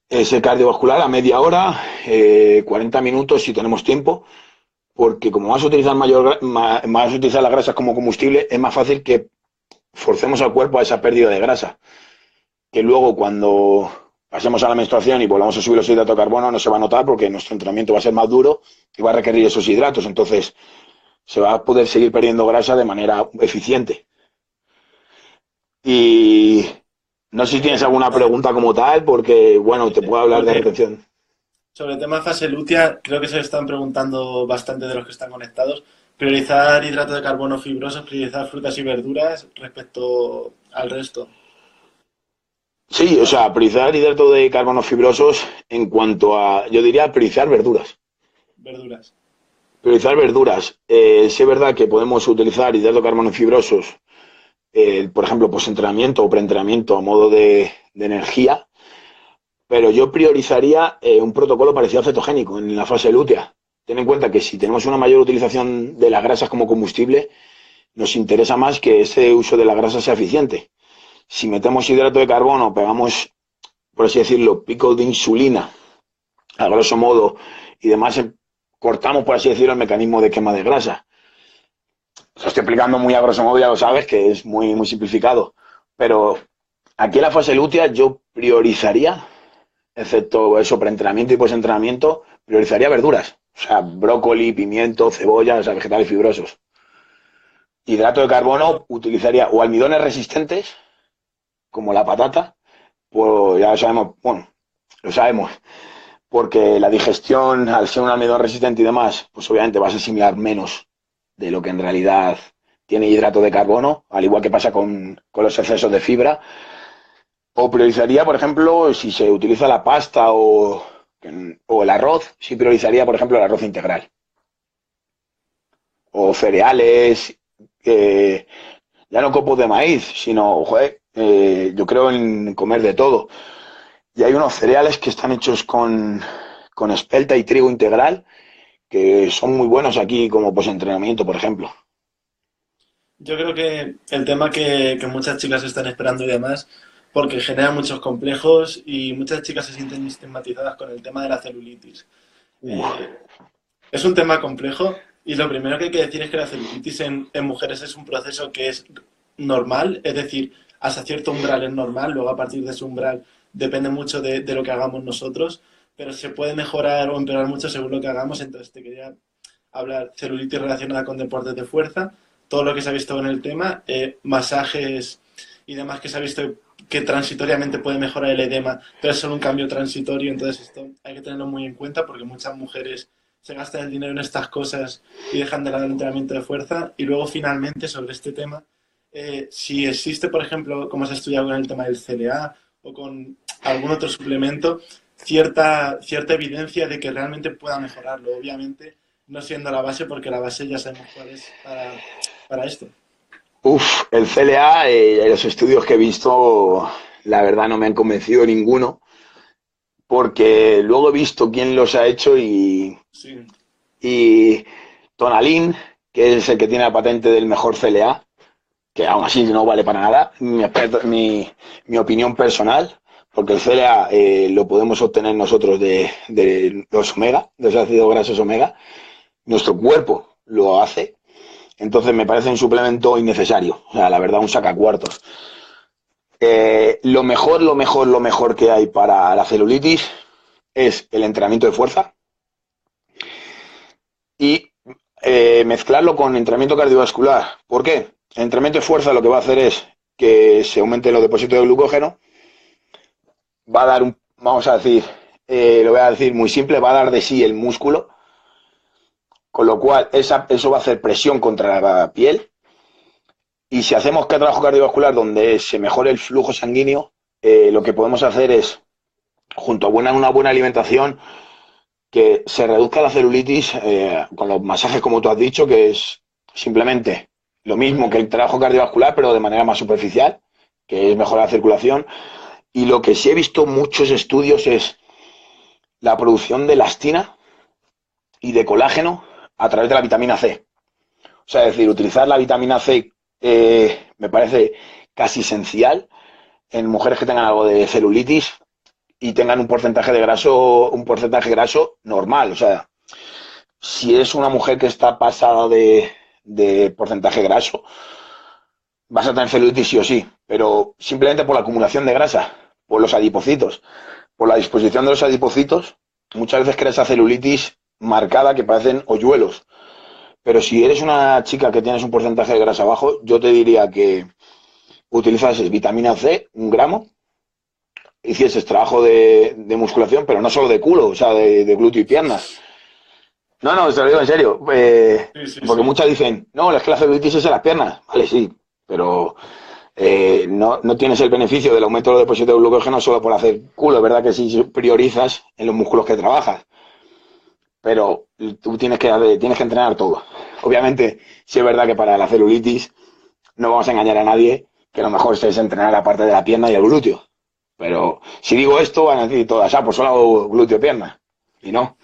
ese cardiovascular a media hora, 40 minutos si tenemos tiempo, porque como vas a utilizar vas a utilizar las grasas como combustible, es más fácil que forcemos al cuerpo a esa pérdida de grasa, que luego cuando pasemos a la menstruación y volvamos a subir los hidratos de carbono no se va a notar porque nuestro entrenamiento va a ser más duro y va a requerir esos hidratos, entonces se va a poder seguir perdiendo grasa de manera eficiente. Y no sé si tienes alguna pregunta como tal, porque, bueno, te puedo hablar de retención. Sobre el tema fase lútea, creo que se están preguntando bastante de los que están conectados. Priorizar hidratos de carbono fibrosos, priorizar frutas y verduras respecto al resto. Sí, o sea, priorizar hidratos de carbono fibrosos en cuanto a, yo diría, priorizar verduras. Verduras. Priorizar verduras. Sí es verdad que podemos utilizar hidratos de carbono fibrosos, por ejemplo, post-entrenamiento o preentrenamiento a modo de energía, pero yo priorizaría un protocolo parecido al cetogénico en la fase lútea. Ten en cuenta que si tenemos una mayor utilización de las grasas como combustible, nos interesa más que ese uso de la grasa sea eficiente. Si metemos hidrato de carbono, pegamos, por así decirlo, picos de insulina, a grosso modo, y demás, cortamos, por así decirlo, el mecanismo de quema de grasa. Lo estoy explicando muy a grosso modo, ya lo sabes, que es muy, muy simplificado. Pero aquí en la fase lútea yo priorizaría, excepto eso, preentrenamiento y postentrenamiento, priorizaría verduras. O sea, brócoli, pimiento, cebolla, o sea, vegetales fibrosos. Hidrato de carbono utilizaría o almidones resistentes, como la patata, pues ya lo sabemos, bueno, lo sabemos, porque la digestión, al ser un almidón resistente y demás, pues obviamente vas a asimilar menos de lo que en realidad tiene hidrato de carbono, al igual que pasa con los excesos de fibra. O priorizaría, por ejemplo, si se utiliza la pasta o el arroz, sí priorizaría, por ejemplo, el arroz integral. O cereales, ya no copos de maíz, sino, joder, yo creo en comer de todo. Y hay unos cereales que están hechos con espelta y trigo integral, que son muy buenos aquí como posentrenamiento, por ejemplo. Yo creo que el tema que muchas chicas están esperando y demás, porque genera muchos complejos y muchas chicas se sienten estigmatizadas con el tema de la celulitis. Uf, Eh, es un tema complejo y lo primero que hay que decir es que la celulitis en mujeres es un proceso que es normal, es decir, hasta cierto umbral es normal, luego a partir de ese umbral depende mucho de lo que hagamos nosotros, pero se puede mejorar o empeorar mucho según lo que hagamos, entonces te quería hablar celulitis relacionada con deportes de fuerza, todo lo que se ha visto en el tema, masajes y demás que se ha visto que transitoriamente puede mejorar el edema, pero es solo un cambio transitorio, entonces esto hay que tenerlo muy en cuenta porque muchas mujeres se gastan el dinero en estas cosas y dejan de lado el entrenamiento de fuerza. Y luego finalmente sobre este tema, si existe, por ejemplo, como se ha estudiado con el tema del CLA o con algún otro suplemento, cierta evidencia de que realmente pueda mejorarlo. Obviamente no siendo la base, porque la base ya sabemos cuál es para esto. el CLA, los estudios que he visto, la verdad no me han convencido ninguno, porque luego he visto quién los ha hecho Sí, y Tonalín, que es el que tiene la patente del mejor CLA, que aún así no vale para nada, mi opinión personal, porque el CLA lo podemos obtener nosotros de los omega, de los ácidos grasos omega, nuestro cuerpo lo hace, entonces me parece un suplemento innecesario, o sea, la verdad, un sacacuartos. Lo mejor que hay para la celulitis es el entrenamiento de fuerza y mezclarlo con entrenamiento cardiovascular. ¿Por qué? El entrenamiento de fuerza lo que va a hacer es que se aumenten los depósitos de glucógeno, va a dar vamos a decir, lo voy a decir muy simple, va a dar de sí el músculo, con lo cual eso va a hacer presión contra la piel. Y si hacemos que trabajo cardiovascular donde se mejore el flujo sanguíneo, lo que podemos hacer es, junto a una buena alimentación, que se reduzca la celulitis con los masajes, como tú has dicho, que es simplemente lo mismo que el trabajo cardiovascular, pero de manera más superficial, que es mejorar la circulación. Y lo que sí he visto muchos estudios es la producción de elastina y de colágeno a través de la vitamina C. O sea, es decir, utilizar la vitamina C me parece casi esencial en mujeres que tengan algo de celulitis y tengan un porcentaje graso normal. O sea, si es una mujer que está pasada de porcentaje graso, vas a tener celulitis sí o sí, pero simplemente por la acumulación de grasa, por los adipocitos, por la disposición de los adipocitos, muchas veces creas esa celulitis marcada que parecen hoyuelos. Pero si eres una chica que tienes un porcentaje de grasa bajo, yo te diría que utilizases vitamina C, 1 gramo, hicieses trabajo de musculación, pero no solo de culo, o sea, de glúteo y piernas. No, no, te lo digo en serio. Sí, sí, Porque sí. muchas dicen, no, es que la celulitis es en las piernas. Vale, sí, pero no tienes el beneficio del aumento de los depósitos de glucógeno solo por hacer culo. Es verdad que sí priorizas en los músculos que trabajas, pero tú tienes que entrenar todo. Obviamente, sí es verdad que para la celulitis no vamos a engañar a nadie, que lo mejor es entrenar la parte de la pierna y el glúteo. Pero si digo esto, van a decir todas, pues solo hago glúteo pierna. Y no.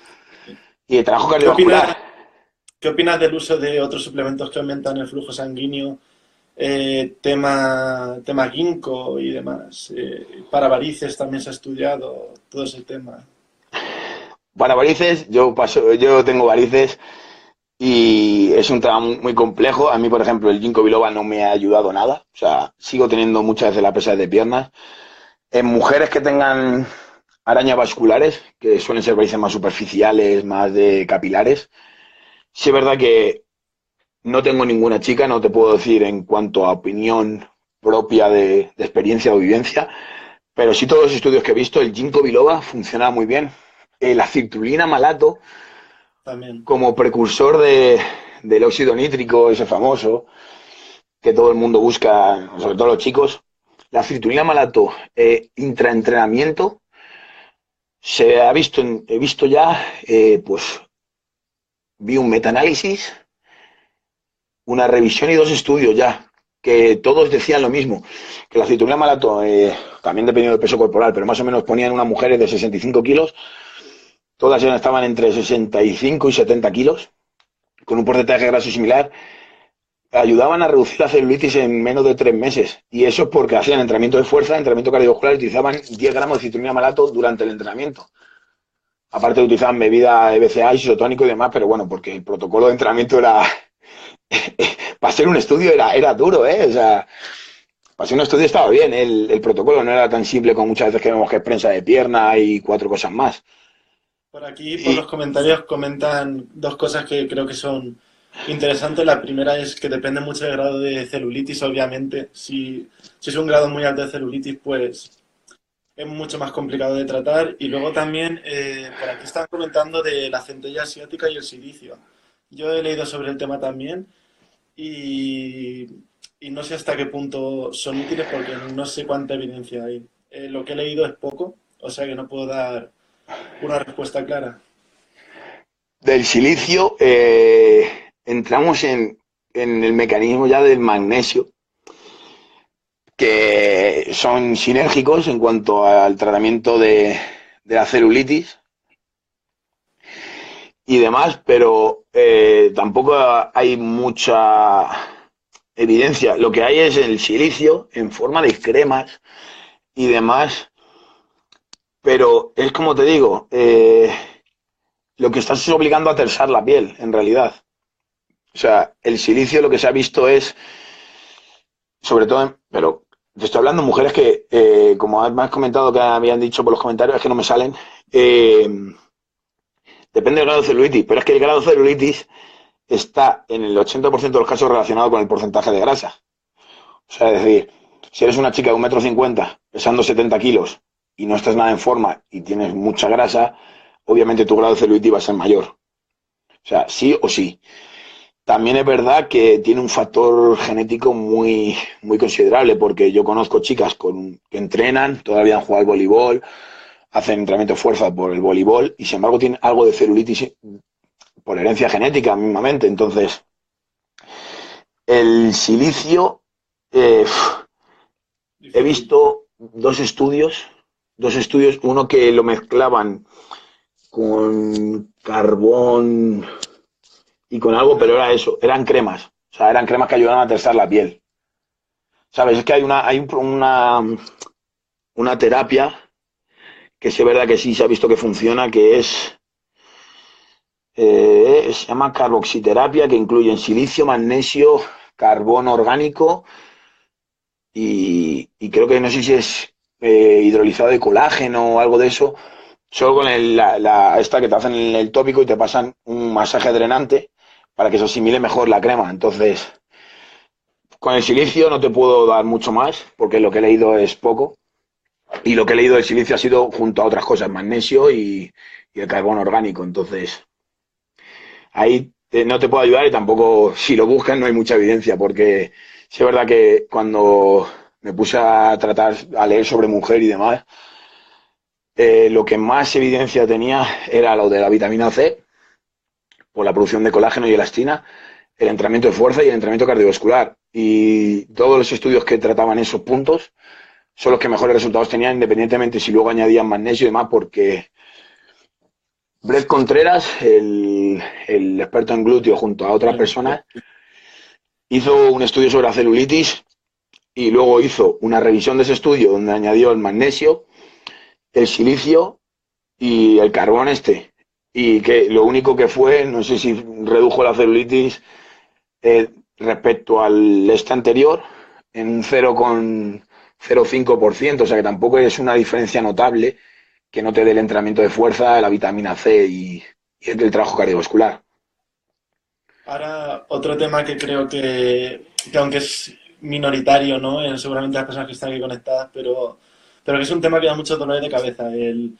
Y el trabajo ¿Qué opinas, cardiovascular. qué opinas del uso de otros suplementos que aumentan el flujo sanguíneo? Tema ginkgo y demás. Para varices también se ha estudiado todo ese tema. Para varices, yo tengo varices y es un tema muy complejo. A mí, por ejemplo, el ginkgo biloba no me ha ayudado nada. O sea, sigo teniendo muchas veces la presa de piernas. En mujeres que tengan arañas vasculares, que suelen ser varices más superficiales, más de capilares, sí es verdad que no tengo ninguna chica, no te puedo decir en cuanto a opinión propia de experiencia o vivencia, pero sí todos los estudios que he visto, el ginkgo biloba funciona muy bien. La citrulina malato También. como precursor del óxido nítrico, ese famoso, que todo el mundo busca, sobre todo los chicos, la citrulina malato intraentrenamiento se ha visto, he visto ya, pues vi un metaanálisis, una revisión y 2 estudios ya, que todos decían lo mismo, que la citrulina malato, también dependiendo del peso corporal, pero más o menos ponían unas mujeres de 65 kilos, todas ellas estaban entre 65 y 70 kilos, con un porcentaje de graso similar, ayudaban a reducir la celulitis en menos de 3 meses. Y eso es porque hacían entrenamiento de fuerza, entrenamiento cardiovascular, y utilizaban 10 gramos de citrulina malato durante el entrenamiento. Aparte utilizaban bebida EBCA, isotónico y demás, pero bueno, porque el protocolo de entrenamiento era, para ser un estudio era duro, ¿eh? O sea, para ser un estudio estaba bien, el protocolo no era tan simple como muchas veces que vemos que es prensa de pierna y 4 cosas más. Por aquí, por los Y comentarios, comentan dos cosas que creo que son interesantes. La primera es que depende mucho del grado de celulitis, obviamente. Si es un grado muy alto de celulitis, pues es mucho más complicado de tratar. Y luego también, por aquí están comentando de la centella asiática y el silicio. Yo he leído sobre el tema también y, y no sé hasta qué punto son útiles porque no sé cuánta evidencia hay. Lo que he leído es poco, o sea que no puedo dar una respuesta clara. del silicio entramos en el mecanismo ya del magnesio, que son sinérgicos en cuanto al tratamiento de la celulitis y demás, pero tampoco hay mucha evidencia. Lo que hay es el silicio en forma de cremas y demás, pero es como te digo, lo que estás es obligando a tensar la piel, en realidad. O sea, el silicio lo que se ha visto es, sobre todo, pero te estoy hablando de mujeres que, como me has comentado que habían dicho por los comentarios, es que no me salen, eh, depende del grado de celulitis, pero es que el grado de celulitis está en el 80% de los casos relacionado con el porcentaje de grasa. O sea, es decir, si eres una chica de 1,50 m, pesando 70 kilos y no estás nada en forma y tienes mucha grasa, obviamente tu grado de celulitis va a ser mayor. O sea, sí o sí. también es verdad que tiene un factor genético muy, muy considerable, porque yo conozco chicas que entrenan, todavía han jugado al voleibol, hacen entrenamiento de fuerza por el voleibol y sin embargo tienen algo de celulitis por herencia genética mismamente. Entonces, el silicio, eh, he Difícil. visto dos estudios, uno que lo mezclaban con carbón y con algo, pero era eso, eran cremas. O sea, eran cremas que ayudaban a tensar la piel. ¿Sabes? Es que una terapia que sí es verdad que sí se ha visto que funciona, que se llama carboxiterapia, que incluye en silicio, magnesio, carbón orgánico y creo que no sé si es hidrolizado de colágeno o algo de eso, solo con esta que te hacen el tópico y te pasan un masaje drenante para que se asimile mejor la crema. Entonces, con el silicio no te puedo dar mucho más, porque lo que he leído es poco. Y lo que he leído del silicio ha sido junto a otras cosas, magnesio y el carbón orgánico. Entonces, ahí no te puedo ayudar y tampoco, si lo buscas, no hay mucha evidencia, porque sí es verdad que cuando me puse a tratar, a leer sobre mujer y demás, lo que más evidencia tenía era lo de la vitamina C, por la producción de colágeno y elastina, el entrenamiento de fuerza y el entrenamiento cardiovascular. Y todos los estudios que trataban esos puntos son los que mejores resultados tenían, independientemente si luego añadían magnesio y demás, porque Brett Contreras, el experto en glúteo, junto a otras personas, hizo un estudio sobre la celulitis y luego hizo una revisión de ese estudio donde añadió el magnesio, el silicio y el carbón y que lo único que fue, no sé si redujo la celulitis respecto al anterior en un 0,05%, o sea que tampoco es una diferencia notable que no te dé el entrenamiento de fuerza, la vitamina C y el trabajo cardiovascular. Ahora, otro tema que creo que aunque es minoritario, ¿no? Seguramente las personas que están aquí conectadas, pero que es un tema que da mucho dolor de cabeza. El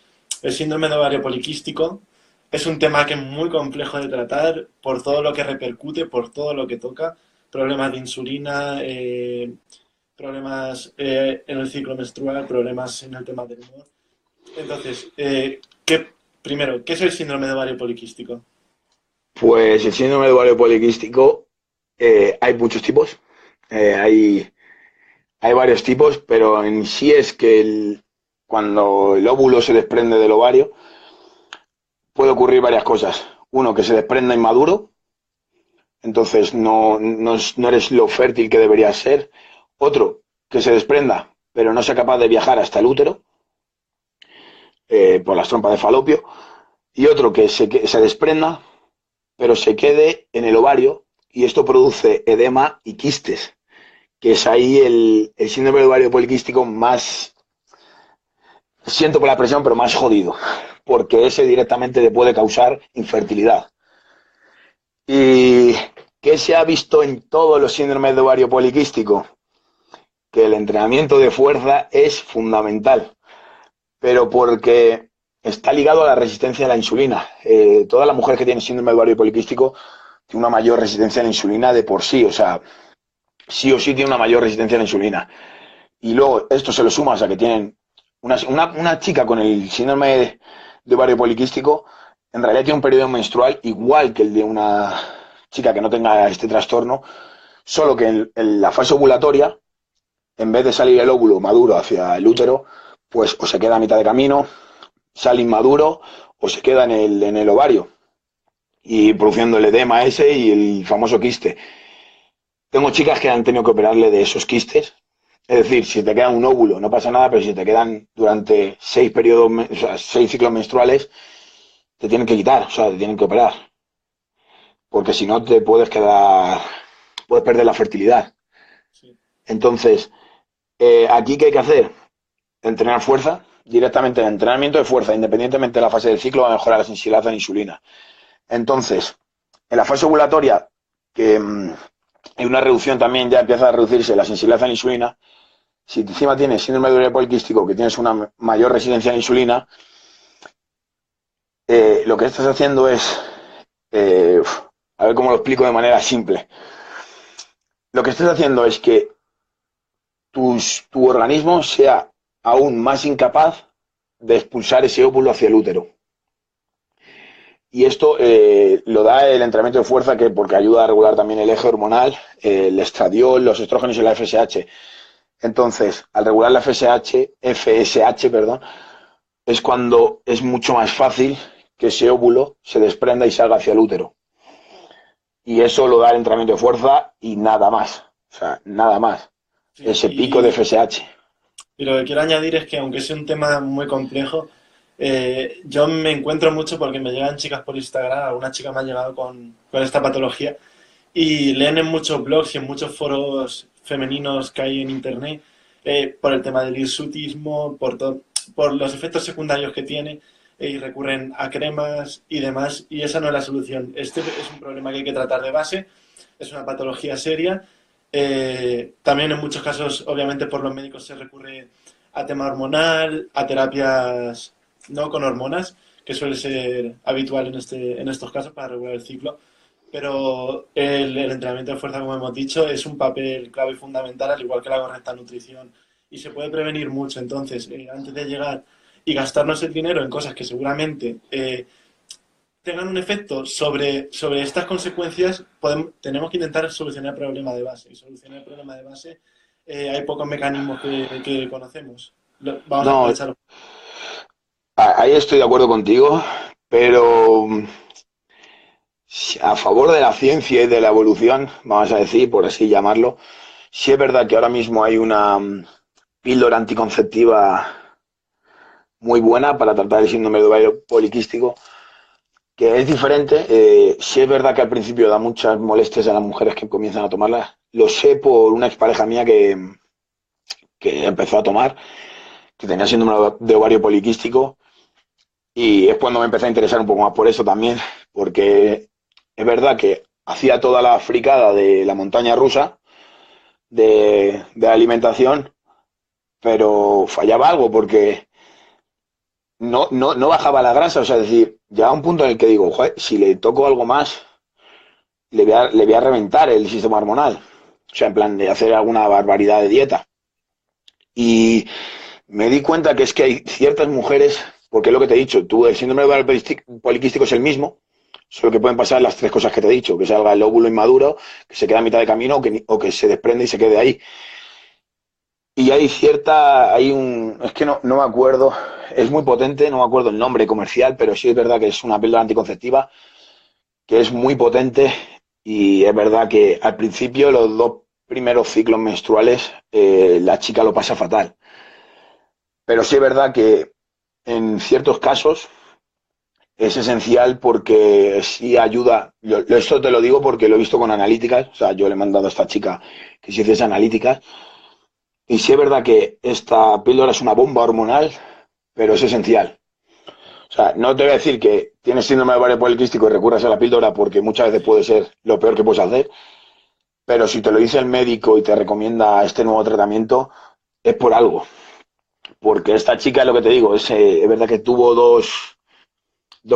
síndrome de ovario poliquístico es un tema que es muy complejo de tratar por todo lo que repercute, por todo lo que toca. Problemas de insulina, problemas en el ciclo menstrual, problemas en el tema del humor. Entonces, primero, ¿qué es el síndrome de ovario poliquístico? Pues el síndrome de ovario poliquístico, hay muchos tipos, eh, hay, hay varios tipos, pero en sí es que cuando el óvulo se desprende del ovario, puede ocurrir varias cosas. Uno, que se desprenda inmaduro, entonces no eres lo fértil que deberías ser. Otro, que se desprenda, pero no sea capaz de viajar hasta el útero, por las trompas de falopio. Y otro, que se desprenda, pero se quede en el ovario y esto produce edema y quistes, que es ahí el síndrome de ovario poliquístico más, siento por la presión, pero más jodido, porque ese directamente te puede causar infertilidad. ¿Y qué se ha visto en todos los síndromes de ovario poliquístico? Que el entrenamiento de fuerza es fundamental, pero porque está ligado a la resistencia a la insulina. Todas las mujeres que tienen síndrome de ovario poliquístico tienen una mayor resistencia a la insulina de por sí, o sea, sí o sí tiene una mayor resistencia a la insulina. Y luego esto se lo sumas a que tienen una chica con el síndrome de ovario poliquístico, en realidad tiene un periodo menstrual igual que el de una chica que no tenga este trastorno, solo que en la fase ovulatoria, en vez de salir el óvulo maduro hacia el útero, pues o se queda a mitad de camino, sale inmaduro o se queda en el ovario y produciendo el edema ese y el famoso quiste. Tengo chicas que han tenido que operarle de esos quistes. Es decir, si te queda un óvulo no pasa nada, pero si te quedan durante 6 periodos, o sea, 6 ciclos menstruales, te tienen que quitar, o sea, te tienen que operar. Porque si no te puedes quedar, puedes perder la fertilidad. Sí. Entonces, aquí ¿qué hay que hacer? Entrenar fuerza, directamente el entrenamiento de fuerza, independientemente de la fase del ciclo, va a mejorar la sensibilidad a la insulina. Entonces, en la fase ovulatoria, que hay una reducción también, ya empieza a reducirse la sensibilidad a la insulina. Si encima tienes síndrome de ovario poliquístico, que tienes una mayor resistencia a la insulina, lo que estás haciendo es, eh, A ver cómo lo explico de manera simple. Lo que estás haciendo es que tu organismo sea aún más incapaz de expulsar ese óvulo hacia el útero. Y esto lo da el entrenamiento de fuerza, que porque ayuda a regular también el eje hormonal, el estradiol, los estrógenos y la FSH. Entonces, al regular la FSH, perdón, es cuando es mucho más fácil que ese óvulo se desprenda y salga hacia el útero. Y eso lo da el entrenamiento de fuerza y nada más. O sea, nada más. Sí, Ese pico de FSH. y lo que quiero añadir es que aunque sea un tema muy complejo, yo me encuentro mucho porque me llegan chicas por Instagram, alguna chica me ha llegado con esta patología y leen en muchos blogs y en muchos foros femeninos que hay en internet por el tema del hirsutismo, por los efectos secundarios que tiene y recurren a cremas y demás y esa no es la solución. Este es un problema que hay que tratar de base, es una patología seria. También en muchos casos, obviamente por los médicos se recurre a tema hormonal, a terapias no con hormonas, que suele ser habitual en estos casos para regular el ciclo. Pero el entrenamiento de fuerza, como hemos dicho, es un papel clave y fundamental, al igual que la correcta nutrición. Y se puede prevenir mucho. Entonces, antes de llegar y gastarnos el dinero en cosas que seguramente tengan un efecto sobre estas consecuencias, tenemos que intentar solucionar el problema de base. Y solucionar el problema de base, hay pocos mecanismos que conocemos. Vamos a No, aprovecharlo. ahí estoy de acuerdo contigo, pero a favor de la ciencia y de la evolución, vamos a decir, por así llamarlo, sí es verdad que ahora mismo hay una píldora anticonceptiva muy buena para tratar el síndrome de ovario poliquístico, que es diferente. Sí es verdad que al principio da muchas molestias a las mujeres que comienzan a tomarla. Lo sé por una expareja mía que empezó a tomar, que tenía síndrome de ovario poliquístico, y es cuando me empecé a interesar un poco más por eso también, porque es verdad que hacía toda la fricada de la montaña rusa de la alimentación, pero fallaba algo porque no bajaba la grasa. O sea, es decir, llegaba un punto en el que digo, joder, si le toco algo más, le voy a reventar el sistema hormonal. O sea, en plan de hacer alguna barbaridad de dieta. Y me di cuenta que es que hay ciertas mujeres, porque es lo que te he dicho, tú el síndrome de ovario poliquístico es el mismo, solo que pueden pasar las tres cosas que te he dicho, que salga el óvulo inmaduro, que se queda a mitad de camino o que se desprende y se quede ahí. Y es que no me acuerdo, es muy potente, no me acuerdo el nombre comercial, pero sí es verdad que es una píldora anticonceptiva que es muy potente, y es verdad que al principio, los 2 primeros ciclos menstruales, la chica lo pasa fatal. Pero sí es verdad que en ciertos casos es esencial porque sí ayuda. Esto te lo digo porque lo he visto con analíticas. O sea, yo le he mandado a esta chica que se hiciese analíticas. Y sí es verdad que esta píldora es una bomba hormonal, pero es esencial. O sea, no te voy a decir que tienes síndrome de ovario poliquístico y recurras a la píldora, porque muchas veces puede ser lo peor que puedes hacer. Pero si te lo dice el médico y te recomienda este nuevo tratamiento, es por algo. Porque esta chica, lo que te digo, es verdad que tuvo dos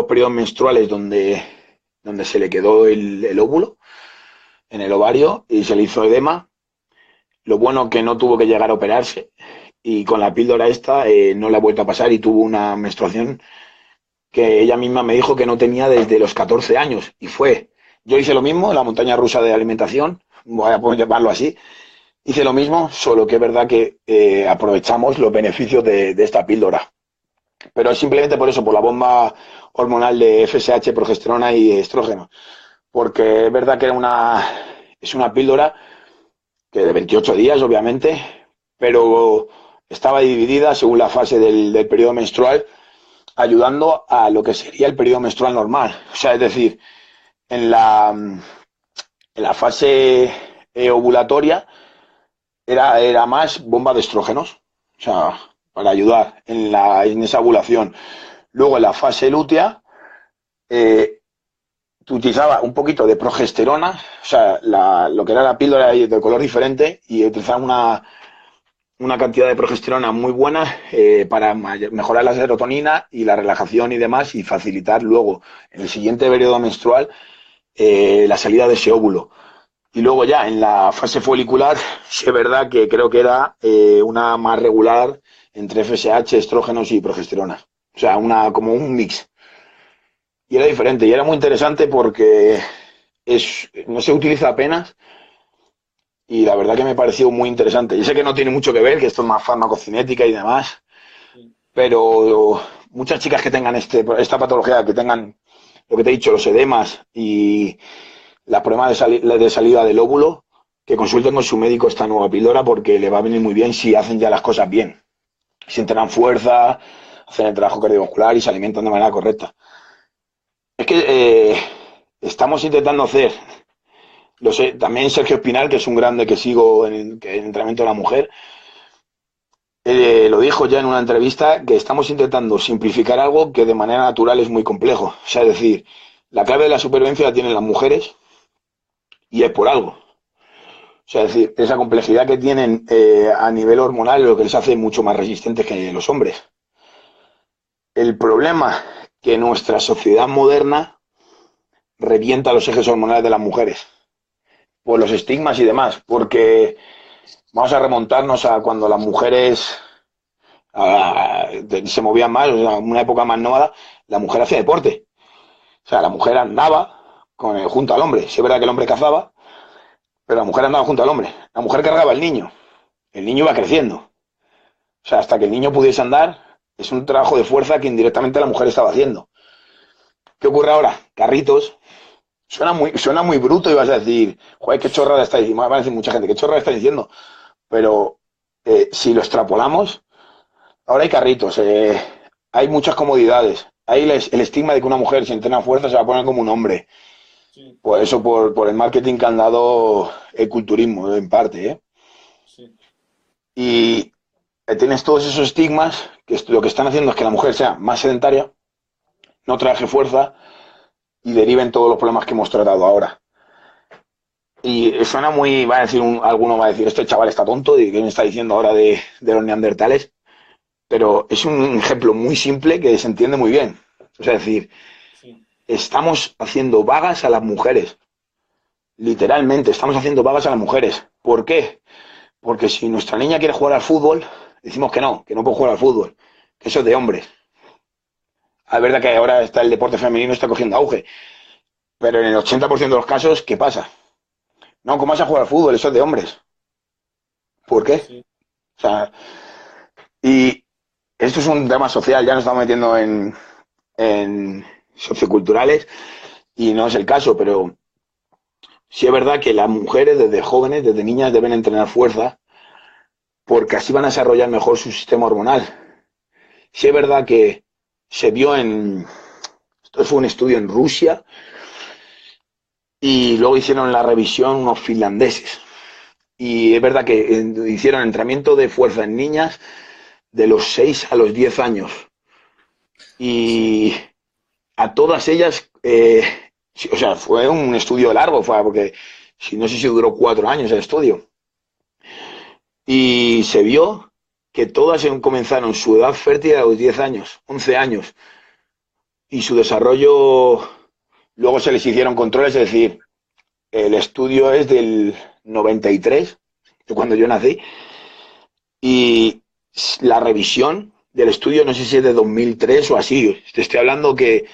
periodos menstruales donde se le quedó el óvulo en el ovario y se le hizo edema. Lo bueno que no tuvo que llegar a operarse, y con la píldora esta no le ha vuelto a pasar, y tuvo una menstruación que ella misma me dijo que no tenía desde los 14 años. Y yo hice lo mismo, la montaña rusa de alimentación, voy a poder llamarlo así, hice lo mismo, solo que es verdad que aprovechamos los beneficios de esta píldora. Pero es simplemente por eso, por la bomba hormonal de FSH, progesterona y estrógeno. Porque es verdad que es una píldora que de 28 días, obviamente, pero estaba dividida según la fase del periodo menstrual, ayudando a lo que sería el periodo menstrual normal. O sea, es decir, en la fase ovulatoria era más bomba de estrógenos, o sea, para ayudar en esa ovulación. Luego, en la fase lútea, eh, utilizaba un poquito de progesterona, o sea, lo que era la píldora de color diferente, y utilizaba una cantidad de progesterona muy buena para mejorar la serotonina y la relajación y demás, y facilitar luego, en el siguiente periodo menstrual, la salida de ese óvulo. Y luego ya en la fase folicular, sí es verdad que creo que era una más regular entre FSH, estrógenos y progesterona. O sea, como un mix. Y era diferente, y era muy interesante porque no se utiliza apenas, y la verdad que me pareció muy interesante. Y sé que no tiene mucho que ver, que esto es más farmacocinética y demás, pero muchas chicas que tengan esta patología, que tengan lo que te he dicho, los edemas y la problemas de salida del óvulo, que consulten con su médico esta nueva píldora, porque le va a venir muy bien si hacen ya las cosas bien. Si entrenan fuerza, hacen el trabajo cardiovascular y se alimentan de manera correcta. Es que estamos intentando hacer, lo sé, también Sergio Espinal, que es un grande que sigo en entrenamiento de la mujer, lo dijo ya en una entrevista, que estamos intentando simplificar algo que de manera natural es muy complejo. O sea, es decir, la clave de la supervivencia la tienen las mujeres y es por algo. O sea, es decir, esa complejidad que tienen a nivel hormonal es lo que les hace mucho más resistentes que los hombres. El problema que nuestra sociedad moderna revienta los ejes hormonales de las mujeres por los estigmas y demás, porque vamos a remontarnos a cuando las mujeres se movían más, o sea, en una época más nómada, la mujer hacía deporte. O sea, la mujer andaba junto al hombre. Sí es verdad que el hombre cazaba, pero la mujer andaba junto al hombre. La mujer cargaba al niño. El niño iba creciendo. O sea, hasta que el niño pudiese andar, es un trabajo de fuerza que indirectamente la mujer estaba haciendo. ¿Qué ocurre ahora? Carritos. Suena muy bruto y vas a decir, joder, qué chorrada está diciendo. Va a decir mucha gente, qué chorrada está diciendo. Pero si lo extrapolamos, ahora hay carritos, hay muchas comodidades. Hay el estigma de que una mujer, si entrena fuerza, se va a poner como un hombre. Sí, Por eso, por el marketing que han dado el culturismo, en parte, ¿eh? sí, Y tienes todos esos estigmas que lo que están haciendo es que la mujer sea más sedentaria, no trabaje fuerza y deriven todos los problemas que hemos tratado ahora. Y suena muy, va a decir alguno va a decir, este chaval está tonto, ¿y qué me está diciendo ahora de los neandertales? Pero es un ejemplo muy simple que se entiende muy bien. O sea, es decir, sí. estamos haciendo vagas a las mujeres. Literalmente, estamos haciendo vagas a las mujeres. ¿Por qué? Porque si nuestra niña quiere jugar al fútbol, decimos que no puede jugar al fútbol, que eso es de hombres. Es verdad que ahora el deporte femenino está cogiendo auge, pero en el 80% de los casos, ¿qué pasa? No, ¿cómo vas a jugar al fútbol? Eso es de hombres. ¿Por qué? Sí. O sea, y esto es un tema social, ya nos estamos metiendo en socioculturales y no es el caso, pero sí es verdad que las mujeres desde jóvenes, desde niñas, deben entrenar fuerza porque así van a desarrollar mejor su sistema hormonal. Sí es verdad que se vio esto fue un estudio en Rusia y luego hicieron la revisión unos finlandeses. Y es verdad que hicieron entrenamiento de fuerza en niñas de los 6 a los 10 años. Sí. Y a todas ellas, sí, o sea, fue un estudio largo, porque no sé si duró 4 años el estudio. Y se vio que todas comenzaron su edad fértil a los 10 años, 11 años. Y su desarrollo, luego se les hicieron controles, es decir, el estudio es del 93, de cuando yo nací, y la revisión del estudio, no sé si es de 2003 o así. Te estoy hablando que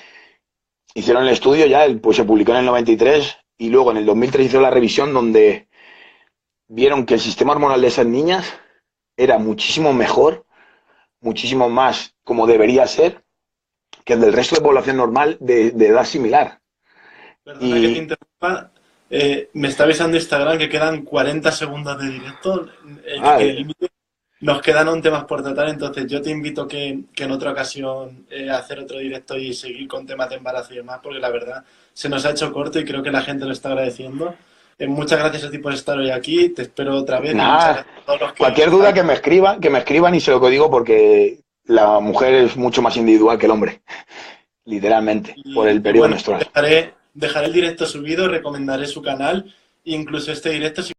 hicieron el estudio ya, pues se publicó en el 93 y luego en el 2003 hicieron la revisión donde vieron que el sistema hormonal de esas niñas era muchísimo mejor, muchísimo más como debería ser que el del resto de población normal de edad similar. Perdona que te Y, interrumpa. Me está avisando Instagram que quedan 40 segundos de directo, que el ah, límite. Nos quedan aún temas por tratar, entonces yo te invito que en otra ocasión hacer otro directo y seguir con temas de embarazo y demás, porque la verdad se nos ha hecho corto y creo que la gente lo está agradeciendo. Muchas gracias a ti por estar hoy aquí, te espero otra vez y muchas nada, gracias a todos los que cualquier duda están. que me escriban y se lo digo porque la mujer es mucho más individual que el hombre, literalmente, por el Y periodo bueno, menstrual. dejaré el directo subido, recomendaré su canal, incluso este directo. Si